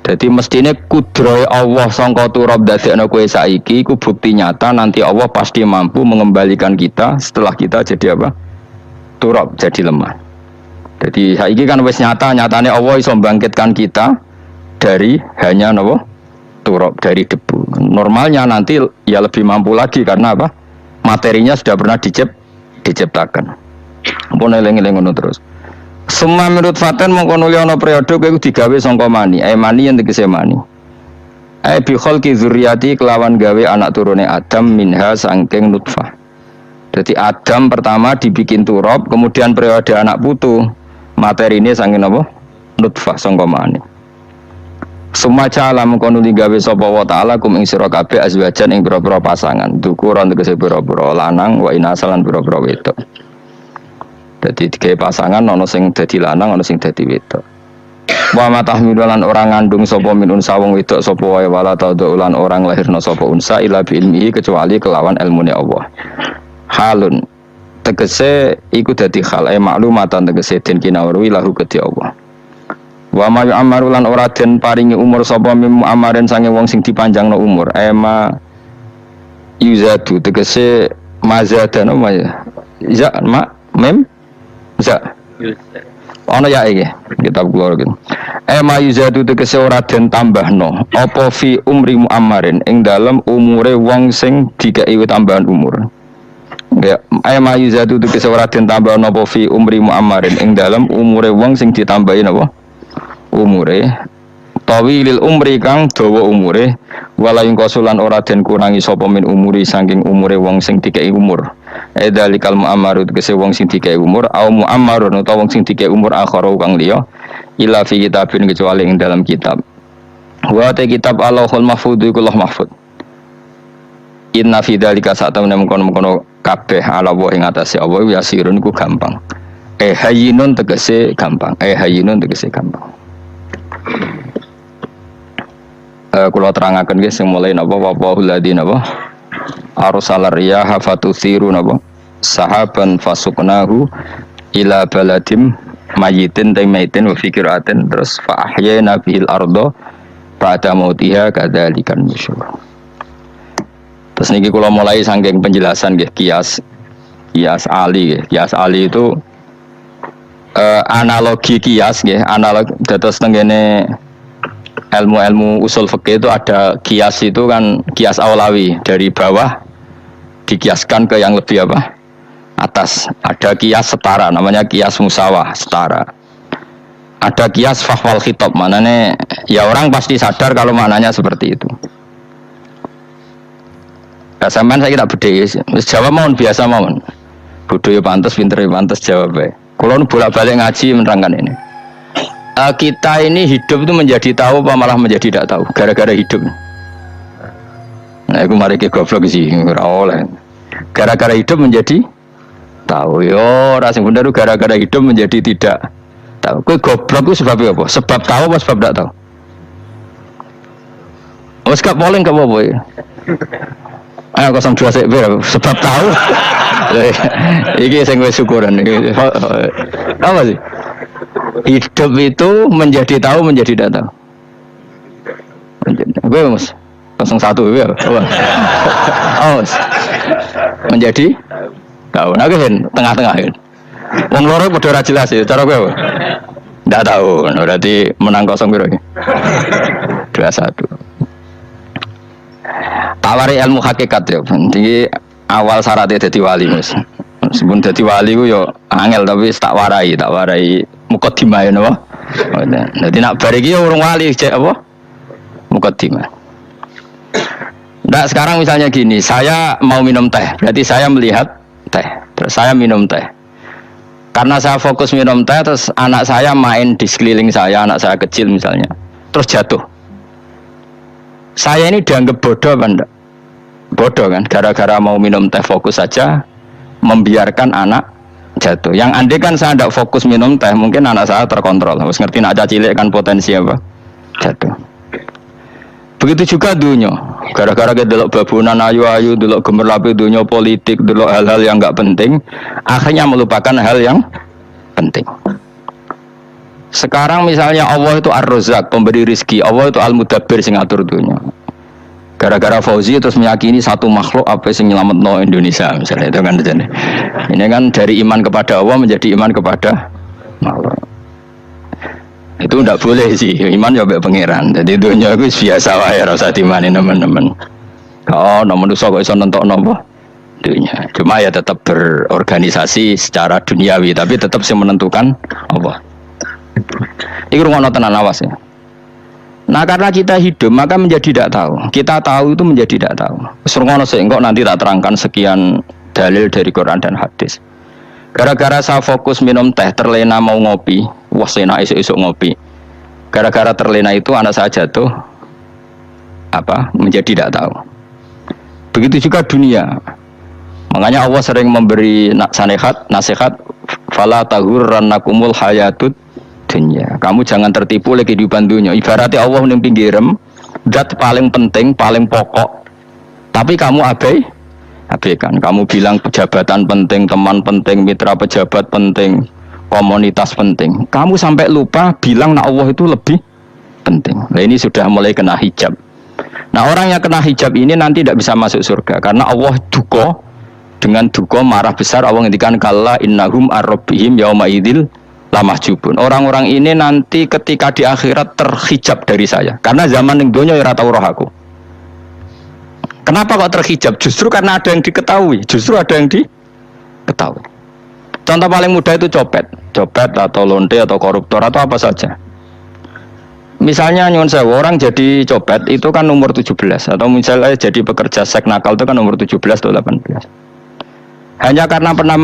Jadi mestine kudrohe Allah sangka turab dadekno kowe saiki iku bukti nyata nanti Allah pasti mampu mengembalikan kita setelah kita jadi apa? Turab, jadi lemah. Jadi saiki kan wis nyatane Allah iso membangkitkan kita dari hanya napa? Turab, dari debu. Normalnya nanti ya lebih mampu lagi karena apa? Materinya sudah pernah diciptakan. Ampun eling-eling ngono terus. Semua menurut Faten mongko nuli ana periode kowe digawe sangka mani. Mani yang tegese mani. Bi khalqi dzurriyyati kelawan gawe anak turune Adam minha saking nutfah. Jadi Adam pertama dibikin turab, kemudian periode anak putu. Materi ini saking apa? Nutfah sangka mani. Summa ja'ala mongko nuli gawe sapa wa ta'ala kum ing sira kabeh azwajan ing pira-pira pasangan. Dukuran tegese pira-pira lanang wa inasalan pira-pira wedok. Dadi digawe pasangan ana sing dadi lanang ana sing dadi wedok. Wa matahmilu lan orang ngandung sapa min unsa wong wedok sapa wae wala tadau lan orang lahirna sapa unsa ila bi ilmihi kecuali kelawan ilmune Allah. Halun tegese iku dadi hal maklumatan tegese den kinawruhi lahu kedhi Allah. Wa ma yu'amaru lan ora den paringi umur sapa mim amaren sange wong sing dipanjangno umur. Ema yuzadu tegese mazadan apa ya? Ya ma mem za. Ana ya iki kitab kula iki. Ema yuzadu tegese ora den tambahno apa fi umri muammarin ing dalem umure wong sing dikai tambahan umur. Ya ema yuzadu tegese ora den tambahno apa fi umri muammarin ing dalem umure wong sing ditambahi napa? Umure tawilil umri kang dawa umure wala ing kosulan ora den kurangi sapa min umuri saking umure wong sing dikei umur edzalikal muammarut kese wong sing dikei umur au muammarun utawa wong sing dikei umur akhara kang liya ila fi kitabin kecuali ing dalam kitab wa ta kitab Allahul mahfudz iku Allah mahfud inna fi dzalika satamna mengkono kabeh ala wa ing atase Allah yasirun iku gampang hayyinun tegese gampang hayyinun tegese gampang. Kula terangaken nggih sing mulai napa waqul ladina napa arsala riyaha fatuthiru napa sahaban fasuknahu ila baladim mayitin taimatin wa fikratin terus fa ahyana bil ardo ba'da mautiha kadzalikan nusyur. Terus niki kula mulai saking penjelasan nggih kias ali nggih. Kias ali itu analogi kias nggih, analog dados tenggene ilmu-ilmu usul fikih itu ada kias itu kan kias awlawi dari bawah dikiaskan ke yang lebih apa? Atas. Ada kias setara namanya kias musawah setara. Ada kias fahwal khitab maknanya ya orang pasti sadar kalau maknanya seperti itu. Nah, sampean saya tidak beda. Jawab mohon biasa mohon. Bodoh ya pantas, pinter ya pantas jawabnya. Kalau nu bolak-balik ngaji menerangkan ini. Kita ini hidup itu menjadi tahu apa malah menjadi tidak tahu gara-gara hidup. Nah, aku mari ke goblok sih, ora oleh. Gara-gara hidup menjadi tahu. Yo, ora sing bener gara-gara hidup menjadi tidak tahu. Kowe goblok itu sebabnya apa? Sebab tahu apa sebab tidak tahu? Wes gak polling gak apa-apa ya. Ayo 02 sik sebab tahu. Iki sing wis syukuran iki. Apa sih? Hidup itu menjadi tahu menjadi tidak tahu. Gue Mas 01 ya. Oh. Menjadi tahu. Nah kan tengah-tengah kan. Wong loro padha ora jelas ya cara gue. Ndak tahu. Berarti menang 0 piro iki? 21. Tawari ilmu hakikat ya. Jadi awal syaratnya jadi wali Mas. Sebelum jadi wali ku yo angel tapi tak warai mukadimah ya napa. Dadi nak bar iki urung wali cek apa? Mukadimah. Ndak sekarang misalnya gini, saya mau minum teh, berarti saya melihat teh, terus saya minum teh. Karena saya fokus minum teh, terus anak saya main di sekeliling saya, anak saya kecil misalnya, terus jatuh. Saya ini dianggap bodoh apa enggak? Bodoh kan, gara-gara mau minum teh fokus saja, membiarkan anak jatuh. Yang andai kan saya tidak fokus minum teh, mungkin anak saya terkontrol. Harus ngerti nak ada cilik kan potensi apa? Jatuh. Begitu juga dunia. Gara-gara kita delok babunan ayu-ayu, delok gemerlapi dunia politik, delok hal-hal yang enggak penting, akhirnya melupakan hal yang penting. Sekarang misalnya Allah itu Ar-Razzaq, pemberi rizki, Allah itu Al-Mudabbir sing ngatur dunia. Gara-gara Fauzi terus meyakini satu makhluk apa sing nyelametno Indonesia misalnya itu kan jadi. Ini kan dari iman kepada Allah menjadi iman kepada makhluk. Itu ndak boleh sih, iman ya mbek pangeran. Jadi dunia itu biasa wae ora usah dimani teman-teman. Oh, manusa kok iso nentokno apa? Dunia. Cuma ya tetap berorganisasi secara duniawi tapi tetap sing menentukan Allah. Iku rungono tenan awas ya. Nah karena kita hidup maka menjadi tidak tahu. Kita tahu itu menjadi tidak tahu. Rungono sik engko nanti tak terangkan sekian dalil dari Quran dan hadis. Gara-gara saya fokus minum teh terlena mau ngopi, wah enak esuk-esuk ngopi. Gara-gara terlena itu anak saya jatuh menjadi tidak tahu. Begitu juga dunia. Makanya Allah sering memberi nasihat fala tahurrannakumul hayatud dunya. Kamu jangan tertipu oleh kehidupan dunia. Ibaratnya Allah ning pinggirem, zat paling penting, paling pokok. Tapi kamu abaikan. Kamu bilang pejabatan penting, teman penting, mitra pejabat penting, komunitas penting. Kamu sampai lupa bilang nak Allah itu lebih penting. Nah ini sudah mulai kena hijab. Nah orang yang kena hijab ini nanti tidak bisa masuk surga karena Allah duka dengan duka marah besar. Allah ngendikan kalla innahum ar-rabbihim yauma idzil lamahjubun. Orang-orang ini nanti ketika di akhirat terhijab dari saya. Karena zaman ning donya ora tau roh aku. Kenapa kok terhijab? Justru karena ada yang diketahui. Justru ada yang diketahui. Contoh paling mudah itu copet atau lonte atau koruptor atau apa saja. Misalnya nyuwun sewu orang jadi copet itu kan umur 17 atau misalnya jadi pekerja seks nakal itu kan umur 17 atau 18. Hanya karena pernah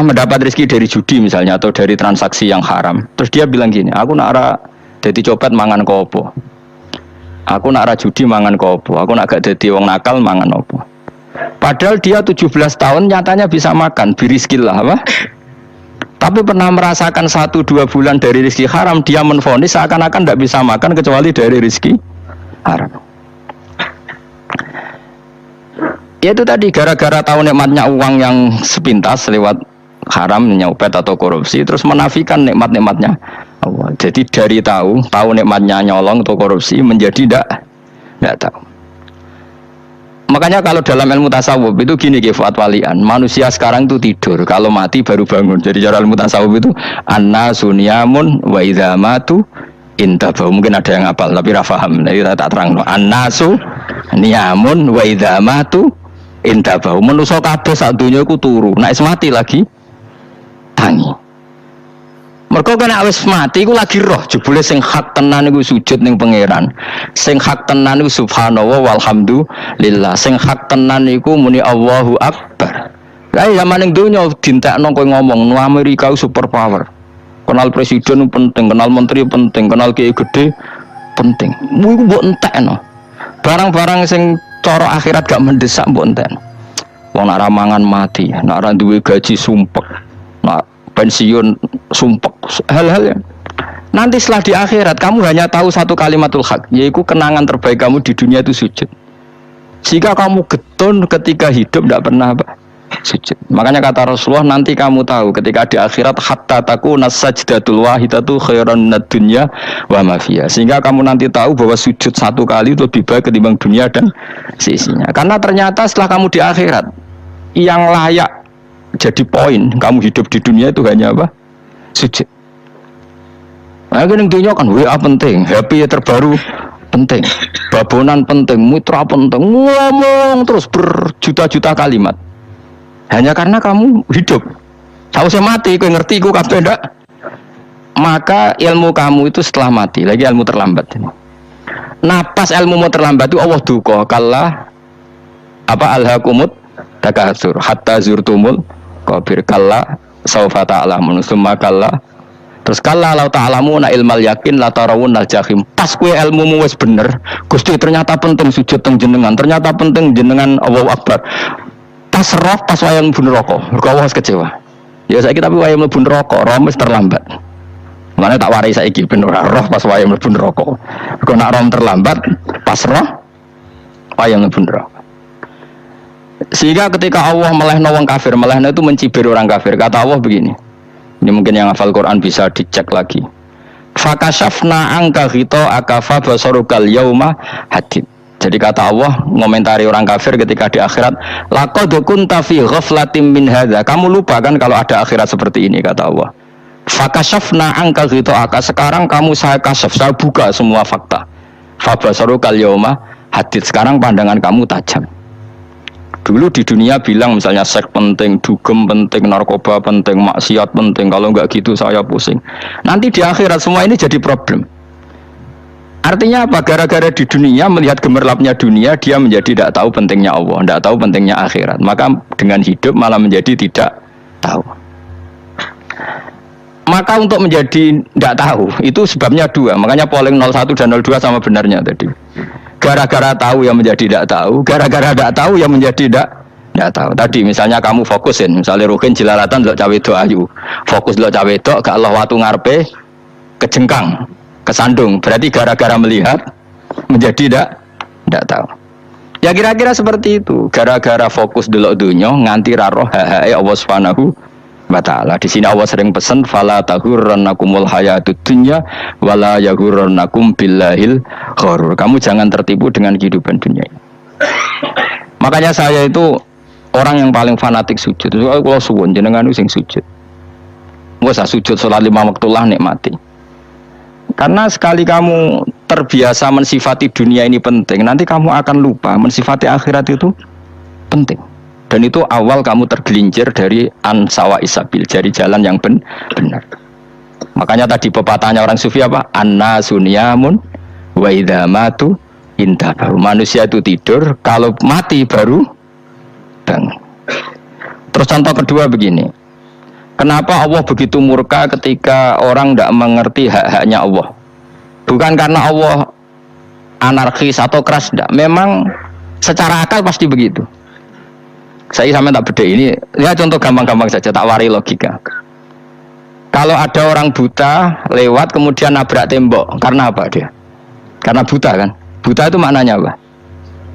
mendapat rezeki dari judi misalnya atau dari transaksi yang haram. Terus dia bilang gini, aku nak ra dadi copet mangan kopo. Aku nak ra judi mangan kopo. Aku nak gak dadi wong nakal mangan opo. Padahal dia 17 tahun nyatanya bisa makan, biriskillah apa? Tapi pernah merasakan 1-2 bulan dari rezeki haram, dia menvonis seakan-akan tidak bisa makan kecuali dari rezeki haram. Ya itu tadi gara-gara tahu nikmatnya uang yang sepintas lewat haram, nyopet atau korupsi, terus menafikan nikmat-nikmatnya Allah. Jadi dari tahu nikmatnya nyolong atau korupsi menjadi tidak tahu. Makanya kalau dalam ilmu tasawuf itu gini kifat walian, manusia sekarang itu tidur, kalau mati baru bangun. Jadi cara ilmu tasawuf itu annasu niyamun wa idza matu intabahu. Mungkin ada yang hafal tapi ra paham. Jadi tak terangno. Annasu niyamun wa idza matu intabahu. Manusa kabeh sak donya iku turu, nek mati lagi tangi. Mergo kena wis mati iku lagi roh, jebule sing hak tenan iku sujud ning pangeran. Sing hak tenan iku subhanallah walhamdulillah. Sing hak tenan iku muni Allahu akbar. Zaman yang dunia dintekno kowe ngomong, Amerika super power. Kenal presiden penting, kenal menteri penting, kenal kiai gede penting. Iku mbok entekno. Barang-barang sing cara akhirat gak mendesak mbok entekno. Wong nak ramangan mati, nak ra duwe gaji sumpek, nak pensiun sumpek, hal-hal ya. Nanti setelah di akhirat kamu hanya tahu satu kalimatul haq, yaitu kenangan terbaik kamu di dunia itu sujud. Jika kamu getun ketika hidup tidak pernah apa? Sujud. Makanya kata Rasulullah, nanti kamu tahu ketika di akhirat hatta takuna sajdatul wahidatu khairan minad dunya wa ma fiha. Sehingga kamu nanti tahu bahwa sujud satu kali itu lebih baik ketimbang dunia dan seisinya. Karena ternyata setelah kamu di akhirat yang layak jadi poin kamu hidup di dunia itu hanya apa? Sujud. Nah, kan dunia kan WA penting, HP terbaru penting, babonan penting, mitra penting, ngomong terus berjuta-juta kalimat. Hanya karena kamu hidup. Sausnya mati, kau ngerti, kau kabeh ndak? Maka ilmu kamu itu setelah mati, lagi ilmu terlambat. Nah, pas ilmu mau terlambat itu Allah duka, kalla apa alhaqumut takatsur hatta zurtumul qabir, kalla saufa ta'lamun summa kalla. Terus kalla law ta'lamuna ilmal yakin la tarawunnal jahim. Pas kowe ilmumu wis bener, Gusti ternyata penting sujud teng jenengan, ternyata penting jenengan Allahu Akbar. Pas roh pas wayang mlebu neraka, mergo Allah kecewa. Ya saiki tapi wayang mlebu neraka, roh wis terlambat. Mane tak warai saiki ben ora roh pas wayang mlebu neraka. Mergo nek roh terlambat, pas roh wayang mlebu neraka. Sehingga ketika Allah melehno wong kafir, melehno itu mencibir orang kafir. Kata Allah begini. Ini mungkin yang hafal Quran bisa dicek lagi. Fakashafna angka ghita akafa basarukal yauma hadid. Jadi kata Allah ngomentari orang kafir ketika di akhirat, laqad kunta fi ghaflatin min hadza. Kamu lupa kan kalau ada akhirat seperti ini, kata Allah. Fakashafna angka ghita'aka, sekarang kamu saya kasaf, saya buka semua fakta. Fabasarukal yauma hadid, sekarang pandangan kamu tajam. Dulu di dunia bilang misalnya seks penting, dugem penting, narkoba penting, maksiat penting, kalau enggak gitu saya pusing. Nanti di akhirat semua ini jadi problem. Artinya apa? Gara-gara di dunia melihat gemerlapnya dunia, dia menjadi tidak tahu pentingnya Allah, tidak tahu pentingnya akhirat. Maka dengan hidup malah menjadi tidak tahu. Maka untuk menjadi tidak tahu itu sebabnya dua. Makanya polling 01 dan 02 sama benarnya tadi. Gara-gara tahu yang menjadi tidak tahu, gara-gara tidak tahu yang menjadi tidak tahu. Tadi misalnya kamu fokusin, misalnya Rukin jelalatan lo cawe do ayu, fokus lo cawe do, gak Allah watu ngarepe kejengkang, kesandung. Berarti gara-gara melihat menjadi tidak tahu. Ya kira-kira seperti itu. Gara-gara fokus delok dunya nganti ra roh hahae Allah Subhanahu wa ta'ala. Di sini Allah sering pesan fala tahurrannakumul hayatud dunya wala yahurrannakum billahil ghurur. Kamu jangan tertipu dengan kehidupan dunia. Makanya saya itu orang yang paling fanatik sujud. Kalau suwun jenengan sing sujud. Wes sujud salat 5 waktu lah nikmati. Karena sekali kamu terbiasa mensifati dunia ini penting, nanti kamu akan lupa mensifati akhirat itu penting. Dan itu awal kamu tergelincir dari ansawa isabil, dari jalan yang benar. Makanya tadi pepatahnya orang sufi apa? Anna sunyamun wa idza matu intabahu. Manusia itu tidur, kalau mati baru bangun. Terus contoh kedua begini. Kenapa Allah begitu murka ketika orang tidak mengerti hak-haknya Allah? Bukan karena Allah anarkis atau keras, tidak. Memang secara akal pasti begitu. Saya sama tak beda ini, ya contoh gampang-gampang saja, tak wari logika. Kalau ada orang buta lewat kemudian nabrak tembok, karena apa dia? Karena buta kan? Buta itu maknanya apa?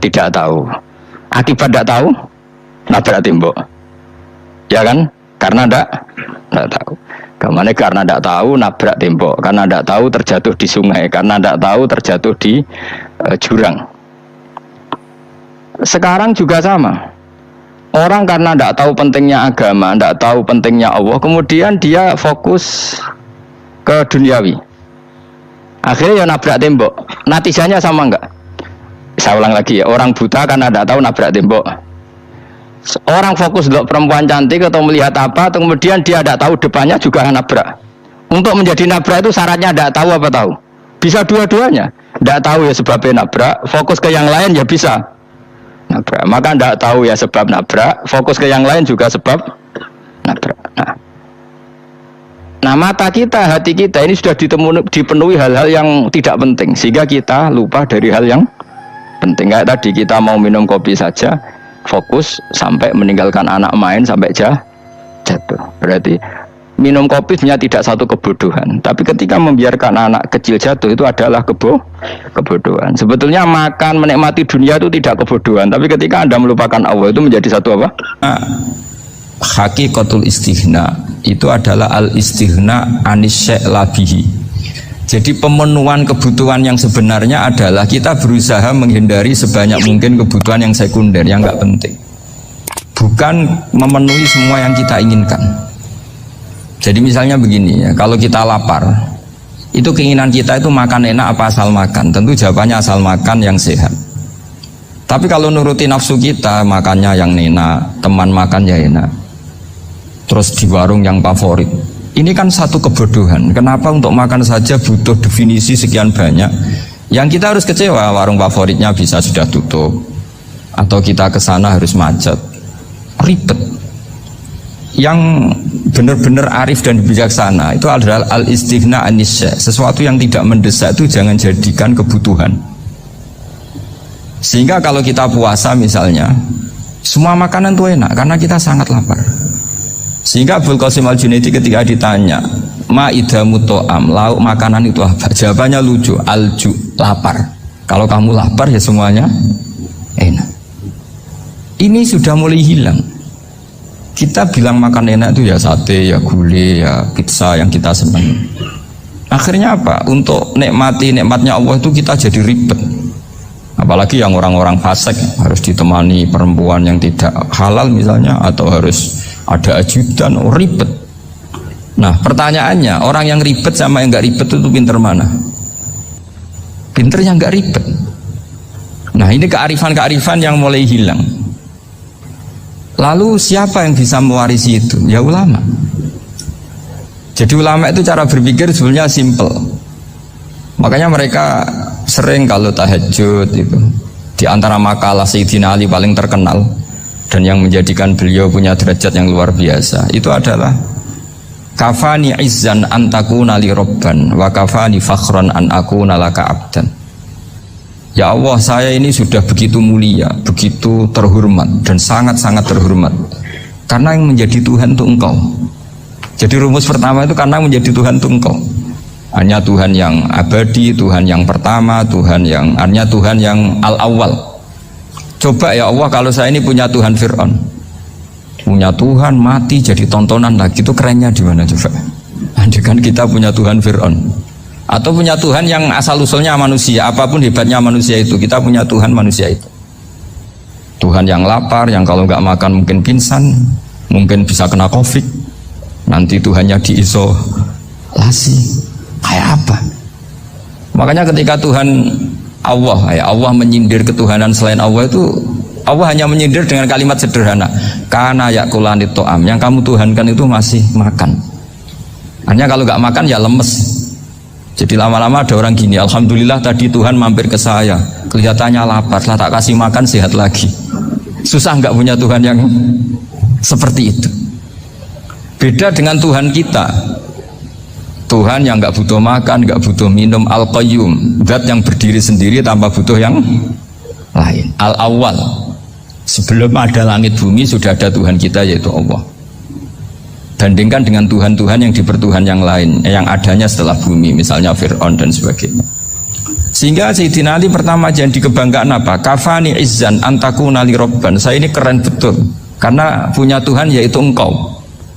Tidak tahu. Akibat tidak tahu, nabrak tembok. Ya kan? Karena tidak tahu. Kemana? Karena tidak tahu nabrak tembok, karena tidak tahu terjatuh di sungai, karena tidak tahu terjatuh di jurang. Sekarang juga sama. Orang karena tidak tahu pentingnya agama, tidak tahu pentingnya Allah, kemudian dia fokus ke duniawi. Akhirnya ya nabrak tembok. Natijanya sama enggak? Saya ulang lagi ya, orang buta karena tidak tahu nabrak tembok. Orang fokus untuk perempuan cantik atau melihat apa, atau kemudian dia tidak tahu depannya juga nabrak. Untuk menjadi nabrak itu syaratnya tidak tahu apa tahu? Bisa dua-duanya. Tidak tahu ya sebabnya nabrak, fokus ke yang lain ya bisa. nabrak. Maka ndak tahu ya sebab nabrak, fokus ke yang lain juga sebab nabrak. Nah, mata kita, hati kita ini sudah dipenuhi hal-hal yang tidak penting, sehingga kita lupa dari hal yang penting. Kayak tadi kita mau minum kopi saja, fokus sampai meninggalkan anak main sampai jatuh. Berarti minum kopi sebenarnya tidak satu kebodohan, tapi ketika membiarkan anak kecil jatuh itu adalah kebodohan. Sebetulnya makan, menikmati dunia itu tidak kebodohan, tapi ketika Anda melupakan Allah itu menjadi satu apa? Hakikatul istighna itu adalah al-istighna anis syai' labihi. Jadi pemenuhan kebutuhan yang sebenarnya adalah kita berusaha menghindari sebanyak mungkin kebutuhan yang sekunder, yang nggak penting. Bukan memenuhi semua yang kita inginkan. Jadi misalnya begini ya, kalau kita lapar, itu keinginan kita itu makan enak apa asal makan? Tentu jawabannya asal makan yang sehat. Tapi kalau nuruti nafsu kita, makannya yang enak, teman makan ya enak, terus di warung yang favorit. Ini kan satu kebodohan. Kenapa untuk makan saja butuh definisi sekian banyak? Yang kita harus kecewa, warung favoritnya bisa sudah tutup, atau kita ke sana harus macet, ribet. Yang benar-benar arif dan bijaksana itu adalah al-istighna anisya. Sesuatu yang tidak mendesak itu jangan jadikan kebutuhan. Sehingga kalau kita puasa misalnya, semua makanan itu enak karena kita sangat lapar. Sehingga Abdul Qasim Al-Junaidi ketika ditanya ma'idamu to'am, lauk makanan itu apa? Jawabannya lucu, alju, lapar. Kalau kamu lapar ya semuanya enak. Ini sudah mulai hilang. Kita bilang makan enak itu ya sate, ya gulai, ya pizza yang kita senang. Akhirnya apa? Untuk nikmati nikmatnya Allah itu kita jadi ribet. Apalagi yang orang-orang fasik harus ditemani perempuan yang tidak halal misalnya, atau harus ada ajudan, ribet. Nah pertanyaannya, orang yang ribet sama yang nggak ribet itu pinter mana? Pinter yang nggak ribet. Nah ini kearifan-kearifan yang mulai hilang. Lalu siapa yang bisa mewarisi itu? Ya ulama. Jadi ulama itu cara berpikir sebenarnya simple. Makanya mereka sering kalau tahajud itu, di antara makalah Sayyidina Ali paling terkenal dan yang menjadikan beliau punya derajat yang luar biasa itu adalah kafani izzan an takuna li robban wa kafani fakhran an akuna laka abdan. Ya Allah, saya ini sudah begitu mulia, begitu terhormat dan sangat-sangat terhormat karena yang menjadi Tuhan itu Engkau. Jadi rumus pertama itu karena menjadi Tuhan itu Engkau. Hanya Tuhan yang abadi, Tuhan yang pertama, hanya Tuhan yang al-awwal. Coba ya Allah, kalau saya ini punya Tuhan Fir'aun, punya Tuhan mati jadi tontonan lagi, itu kerennya di mana coba? Andaikan kita punya Tuhan Fir'aun, atau punya Tuhan yang asal usulnya manusia, apapun hebatnya manusia itu, kita punya Tuhan manusia itu. Tuhan yang lapar, yang kalau nggak makan mungkin pingsan, mungkin bisa kena COVID, nanti Tuhannya diisolasi. Kayak apa? Makanya ketika Tuhan Allah menyindir ketuhanan selain Allah itu, Allah hanya menyindir dengan kalimat sederhana, karena yakulanit to'am, yang kamu tuhankan itu masih makan. Hanya kalau nggak makan ya lemes. Jadi lama-lama ada orang gini, alhamdulillah tadi Tuhan mampir ke saya, kelihatannya lapar, setelah tak kasih makan sehat lagi. Susah nggak punya Tuhan yang seperti itu. Beda dengan Tuhan kita, Tuhan yang nggak butuh makan, nggak butuh minum, al-qayyum, zat yang berdiri sendiri tanpa butuh yang lain, al-awwal. Sebelum ada langit bumi sudah ada Tuhan kita, yaitu Allah. Bandingkan dengan Tuhan-Tuhan yang dipertuhan yang lain, yang adanya setelah bumi, misalnya Fir'aun dan sebagainya. Sehingga Sayyidina Ali pertama jadi kebanggaan apa? Kafani izzan antakuna li robban. Saya ini keren betul karena punya Tuhan yaitu Engkau,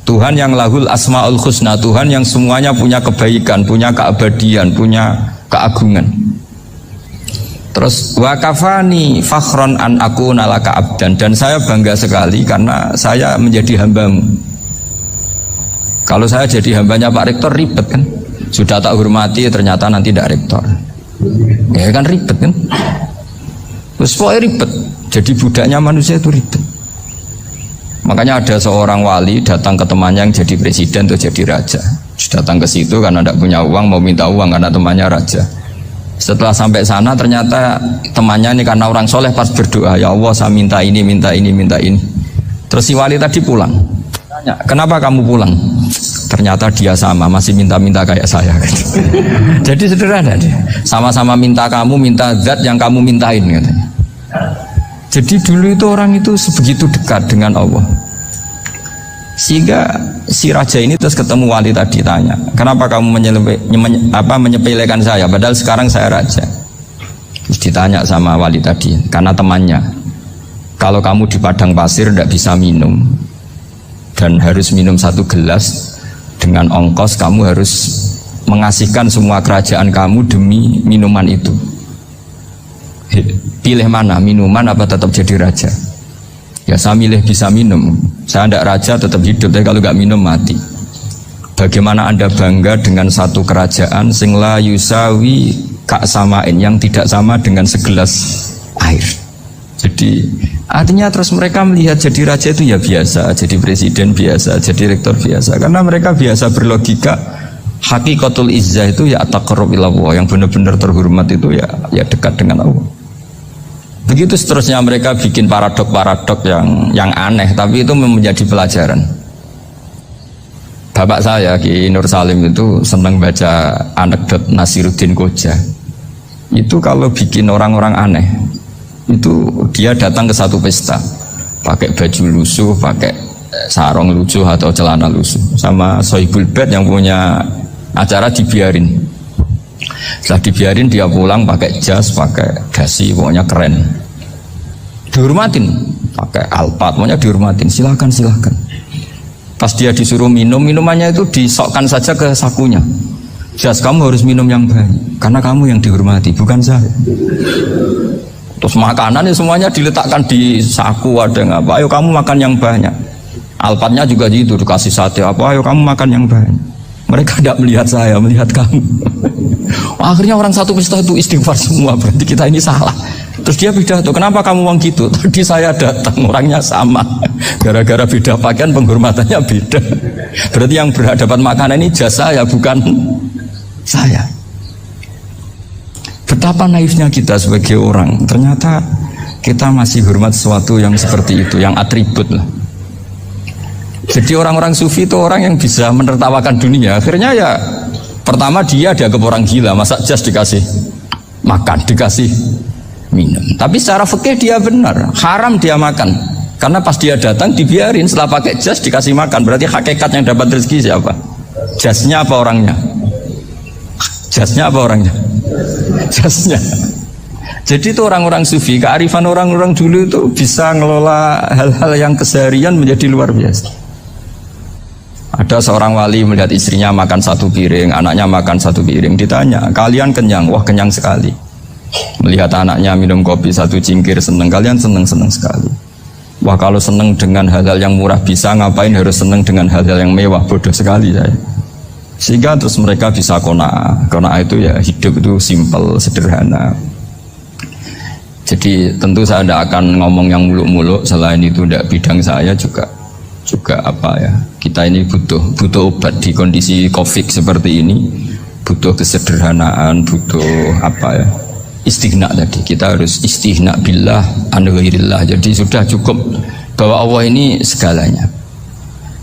Tuhan yang lahul asma'ul husna, Tuhan yang semuanya punya kebaikan, punya keabadian, punya keagungan. Terus wa kafani fakhron an akuna laka abdan, dan saya bangga sekali karena saya menjadi hambamu. Kalau saya jadi hambanya Pak Rektor ribet kan, sudah tak hormati ternyata nanti tidak rektor, ya kan ribet kan. Terus pokoknya ribet, jadi budaknya manusia itu ribet. Makanya ada seorang wali datang ke temannya yang jadi presiden atau jadi raja. Datang ke situ karena tidak punya uang, mau minta uang karena temannya raja. Setelah sampai sana ternyata temannya ini karena orang soleh pas berdoa, ya Allah saya minta ini, minta ini, minta ini. Terus si wali tadi pulang. Tanya, kenapa kamu pulang? Ternyata dia sama, masih minta-minta kayak saya. Jadi sederhana dia. Sama-sama minta kamu, minta zat yang kamu mintain katanya. Jadi dulu itu orang itu sebegitu dekat dengan Allah. Sehingga si raja ini terus ketemu wali tadi, tanya, kenapa kamu menyepelekan saya padahal sekarang saya raja. Terus ditanya sama wali tadi, karena temannya, kalau kamu di padang pasir tidak bisa minum dan harus minum 1 gelas, dengan ongkos kamu harus mengasihkan semua kerajaan kamu demi minuman itu. Pilih mana, minuman apa tetap jadi raja? Ya saya milih bisa minum. Saya tidak raja tetap hidup, tapi kalau nggak minum mati. Bagaimana Anda bangga dengan satu kerajaan sing la yusawi kak samain, yang tidak sama dengan segelas air. Jadi artinya terus mereka melihat jadi raja itu ya biasa, jadi presiden biasa, jadi rektor biasa, karena mereka biasa berlogika. Hakikatul izzah itu ya taqarrub ila Allah, yang benar-benar terhormat itu ya dekat dengan Allah. Begitu seterusnya mereka bikin paradok-paradok yang aneh, tapi itu menjadi pelajaran. Bapak saya Ki Nur Salim itu senang baca anekdot Nasiruddin Koja. Itu kalau bikin orang-orang aneh, itu dia datang ke satu pesta, pakai baju lusuh, pakai sarung lusuh atau celana lusuh, sama Sohibul Bait yang punya acara dibiarin. Setelah dibiarin dia pulang pakai jas, pakai dasi, pokoknya keren. Dihormatin, pakai alpat, pokoknya dihormatin. Silakan. Pas dia disuruh minum, minumannya itu disokkan saja ke sakunya. Jas, kamu harus minum yang banyak, karena kamu yang dihormati, bukan saya. Terus makanan semuanya diletakkan di saku, ada nggak apa? Ayo kamu makan yang banyak. Alpatnya juga gitu, dikasih sate apa? Ayo kamu makan yang banyak. Mereka tidak melihat saya, melihat kamu. Akhirnya orang satu pesta itu istighfar semua, berarti kita ini salah. Terus dia pidato, kenapa kamu ngomong gitu? Tadi saya datang, orangnya sama. Gara-gara beda pakaian, penghormatannya beda. Berarti yang berhak dapat makanan ini jasa ya, bukan saya. Betapa naifnya kita sebagai orang. Ternyata kita masih hormat sesuatu yang seperti itu, yang atribut lah. Jadi orang-orang sufi itu orang yang bisa menertawakan dunia. Akhirnya ya pertama dia dianggap orang gila, masa jas dikasih makan, dikasih minum. Tapi secara fikih dia benar, haram dia makan. Karena pas dia datang dibiarin, setelah pakai jas dikasih makan. Berarti hakikat yang dapat rezeki siapa? Jasnya apa orangnya? Jasnya apa orangnya? Jasnya. Jadi itu orang-orang sufi, kearifan orang-orang dulu itu bisa ngelola hal-hal yang keseharian menjadi luar biasa. Ada seorang wali melihat istrinya makan 1 piring, anaknya makan 1 piring, ditanya, kalian kenyang? Wah kenyang sekali. Melihat anaknya minum kopi 1 cingkir, seneng, kalian seneng sekali. Wah kalau seneng dengan hal-hal yang murah bisa, ngapain harus seneng dengan hal-hal yang mewah? Bodoh sekali saya. Sehingga terus mereka bisa qanaah. Qanaah itu ya hidup itu simple, sederhana. Jadi tentu saya tidak akan ngomong yang muluk-muluk, selain itu tidak bidang saya juga apa ya, kita ini butuh obat di kondisi COVID seperti ini, butuh kesederhanaan, butuh apa ya, istighna tadi. Kita harus istighna billah an ghairillah. Jadi sudah cukup bahwa Allah ini segalanya.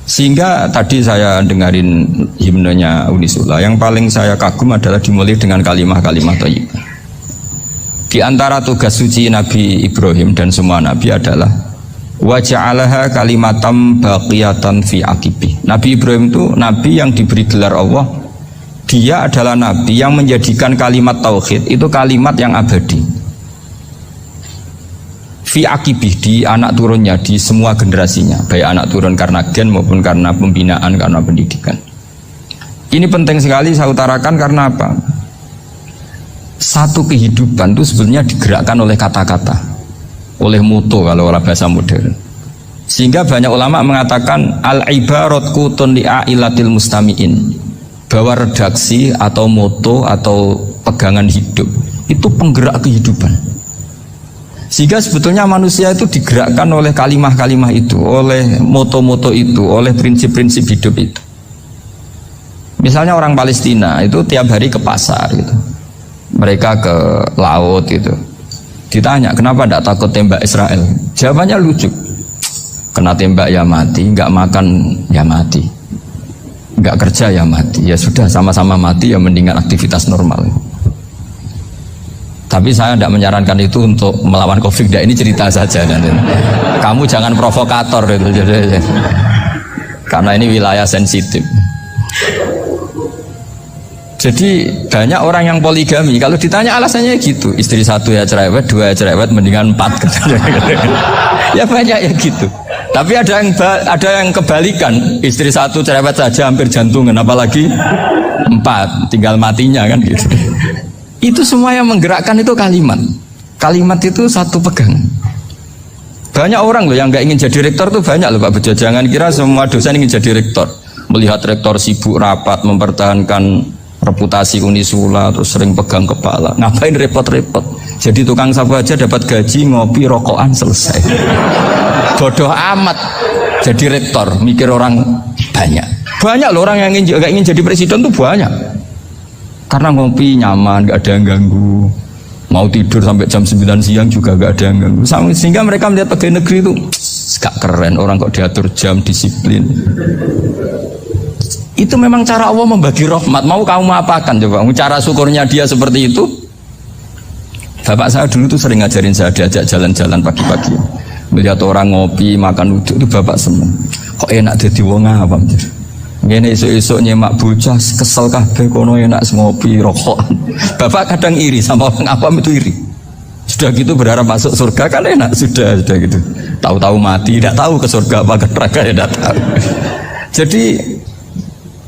Sehingga tadi saya dengarin himnenya Unisula, yang paling saya kagum adalah dimulai dengan kalimat-kalimat thayyibah. Di antara tugas suci Nabi Ibrahim dan semua Nabi adalah wa ja'alaha kalimatam baqiyatan fi aqibi. Nabi Ibrahim itu Nabi yang diberi gelar Allah. Dia adalah Nabi yang menjadikan kalimat tauhid itu kalimat yang abadi fi aqibi, di anak turunnya, di semua generasinya, baik anak turun karena gen maupun karena pembinaan, karena pendidikan. Ini penting sekali saya utarakan karena apa? Satu kehidupan itu sebenarnya digerakkan oleh kata-kata, oleh mutu kalau orang bahasa modern. Sehingga banyak ulama mengatakan al-ibarat kutun li'ailatil mustami'in, bahwa redaksi atau moto atau pegangan hidup itu penggerak kehidupan. Sehingga sebetulnya manusia itu digerakkan oleh kalimah-kalimah itu, oleh moto-moto itu, oleh prinsip-prinsip hidup itu. Misalnya orang Palestina itu tiap hari ke pasar gitu. mereka ke laut gitu. Ditanya kenapa tidak takut tembak Israel, jawabannya lucu. Kena tembak ya mati, nggak makan ya mati, nggak kerja ya mati. Ya sudah sama-sama mati ya mendingan aktivitas normal. Tapi saya tidak menyarankan itu untuk melawan COVID. Ini cerita saja nanti. Kamu jangan provokator itu, karena ini wilayah sensitif. Jadi banyak orang yang poligami. Kalau ditanya alasannya gitu, istri satu ya cerewet, dua ya cerewet, mendingan 4. Ya banyak ya gitu. Tapi ada yang kebalikan, istri satu cerewet saja hampir jantungan, apalagi 4, tinggal matinya kan gitu. Itu semua yang menggerakkan itu kalimat. Kalimat itu satu pegang. Banyak orang loh yang nggak ingin jadi rektor tuh banyak loh Pak Bejo. Jangan kira semua dosen ingin jadi rektor. Melihat rektor sibuk rapat mempertahankan reputasi Unisula, terus sering pegang kepala, ngapain repot-repot? Jadi tukang sapu aja dapat gaji, ngopi, rokokan, selesai. Bodoh amat jadi rektor, mikir orang banyak. Banyak loh orang yang ingin jadi presiden tuh banyak. Karena ngopi nyaman, gak ada yang ganggu. Mau tidur sampai jam 9 siang juga gak ada yang ganggu. Sehingga mereka melihat pegawai negeri itu gak keren, orang kok diatur jam, disiplin. Itu memang cara Allah membagi rahmat. Mau kamu apakan coba? Cara syukurnya dia seperti itu. Bapak saya dulu tuh sering ngajarin saya, diajak jalan-jalan pagi-pagi. Melihat orang ngopi, makan uduk itu bapak seneng. Kok enak jadi wong apa? Ngene esuk-esuk nyemak bocah kesel kabeh kono enak ngopi rokokan. Bapak kadang iri sama orang awam itu iri. Sudah gitu berharap masuk surga kan enak, sudah gitu. Tahu-tahu mati, tidak tahu ke surga apa ke neraka ya tidak tahu. Jadi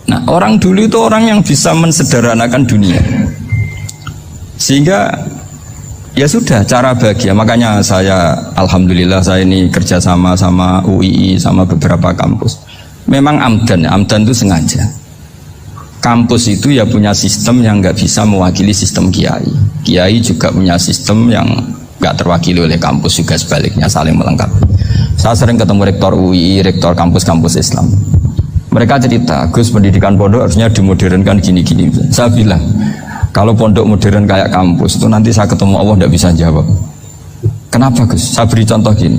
nah, orang dulu itu orang yang bisa mensederhanakan dunia. Sehingga ya sudah cara bahagia. Makanya saya alhamdulillah saya ini kerjasama sama UII sama beberapa kampus. Memang amdan itu sengaja. Kampus itu ya punya sistem yang nggak bisa mewakili sistem kiai. Kiai juga punya sistem yang nggak terwakili oleh kampus, juga sebaliknya saling melengkapi. Saya sering ketemu rektor UII, rektor kampus-kampus Islam. Mereka cerita, Gus, pendidikan pondok harusnya dimodernkan gini-gini. Saya bilang, kalau pondok modern kayak kampus itu nanti saya ketemu Allah tidak bisa jawab. Kenapa Gus? Saya beri contoh gini.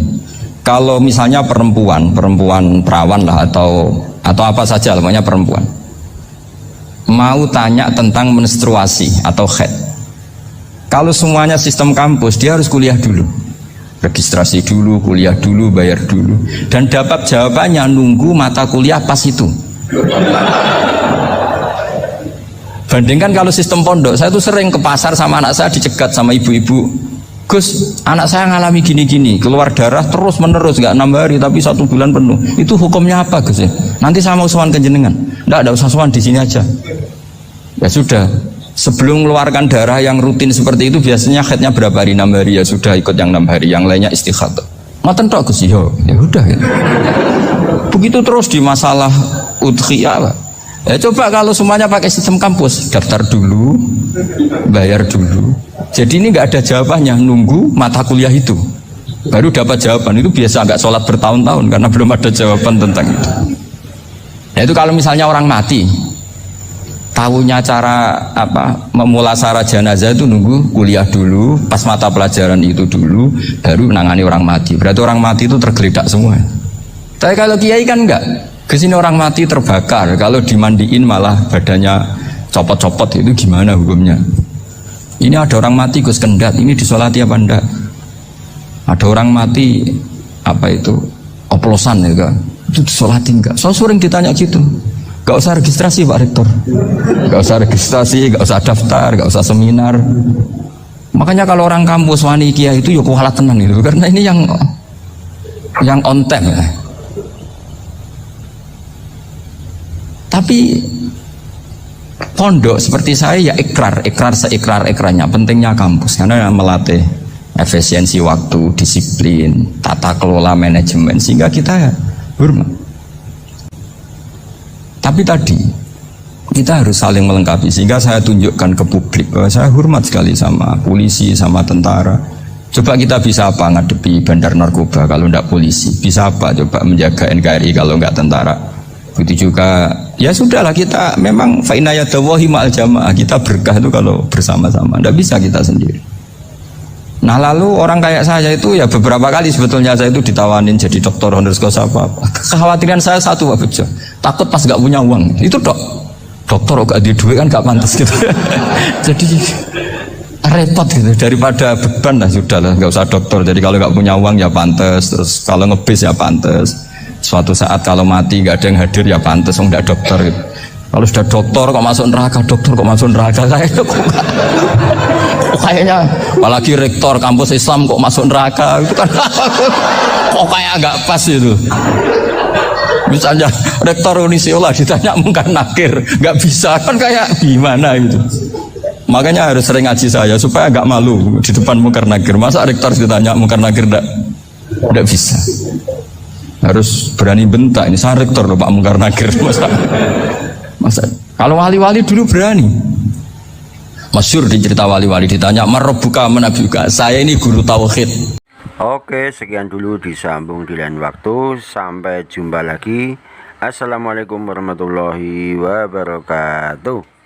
Kalau misalnya perempuan perawan lah atau apa saja namanya perempuan, mau tanya tentang menstruasi atau haid. Kalau semuanya sistem kampus, dia harus kuliah dulu. Registrasi dulu, kuliah dulu, bayar dulu, dan dapat jawabannya nunggu mata kuliah pas itu. Bandingkan kalau sistem pondok, saya tuh sering ke pasar sama anak saya dicegat sama ibu-ibu. Gus, anak saya ngalami gini-gini, keluar darah terus menerus, nggak 6 hari tapi 1 bulan penuh. Itu hukumnya apa Gus ya? Nanti saya mau sowan ke jenengan. Nggak usah sowan, di sini aja. Ya sudah. Sebelum mengeluarkan darah yang rutin seperti itu biasanya haidnya berapa hari? 6 hari, ya sudah ikut yang 6 hari, yang lainnya istighadah. Ngoten tok Gus, ya udah gitu. Begitu terus di masalah udhiyah. Ya coba kalau semuanya pakai sistem kampus, daftar dulu, bayar dulu. Jadi ini nggak ada jawabannya, nunggu mata kuliah itu baru dapat jawaban. Itu biasa nggak sholat bertahun-tahun karena belum ada jawaban tentang itu. Ya itu kalau misalnya orang mati, tahunya cara apa memulasara jenazah itu nunggu kuliah dulu, pas mata pelajaran itu dulu, baru menangani orang mati. Berarti orang mati itu tergeledak semua. Tapi kalau kiai kan enggak. Kesini orang mati terbakar, kalau dimandiin malah badannya copot-copot, itu gimana hukumnya? Ini ada orang mati Gus Kendat, ini disolati apa enggak? Ada orang mati apa itu oplosan ya kan? Itu disolati enggak? So sering ditanya gitu. Gak usah registrasi Pak Rektor, gak usah registrasi, gak usah daftar, gak usah seminar. Makanya kalau orang kampus wani kiai itu ya kualat tenang gitu, karena ini yang on time ya. Tapi pondok seperti saya ya ikrar seikrar-ikrarnya. Pentingnya kampus karena melatih efisiensi waktu, disiplin, tata kelola manajemen, sehingga kita hormat. Tapi tadi kita harus saling melengkapi, sehingga saya tunjukkan ke publik bahwa saya hormat sekali sama polisi, sama tentara. Coba kita bisa apa ngadepi bandar narkoba kalau tidak polisi? Bisa apa coba menjaga NKRI kalau nggak tentara? Begitu juga ya sudahlah, kita memang fa inna yadallahi ma'al jamaah, kita berkah itu kalau bersama-sama, tidak bisa kita sendiri. Nah lalu orang kayak saya itu ya beberapa kali sebetulnya saya itu ditawanin jadi dokter honoris causa apa. Kekhawatiran saya satu Pak Bejo, takut pas gak punya uang. Itu dokter gak ada duit kan gak pantas gitu. Jadi repot gitu, daripada beban lah sudahlah gak usah dokter. Jadi kalau gak punya uang ya pantas, terus kalau ngebis ya pantas. Suatu saat kalau mati gak ada yang hadir ya pantas, enggak dokter gitu. Kalau sudah dokter kok masuk neraka, dokter kok masuk neraka, kayaknya apalagi rektor kampus Islam kok masuk neraka itu kan kok kayak agak pas itu. Misalnya rektor Unisiola ditanya mungkar nakir nggak bisa kan, kayak gimana itu. Makanya harus sering ngaji saya supaya agak malu di depan mungkar nakir. Masa rektor ditanya mungkar nakir enggak bisa. Harus berani bentak, ini saya rektor loh Pak mungkar nakir. Masa kalau wali-wali dulu berani. Masyhur di cerita wali-wali ditanya marabbuka manabiuka, saya ini guru tauhid. Oke, sekian dulu, disambung di lain waktu. Sampai jumpa lagi. Assalamualaikum warahmatullahi wabarakatuh.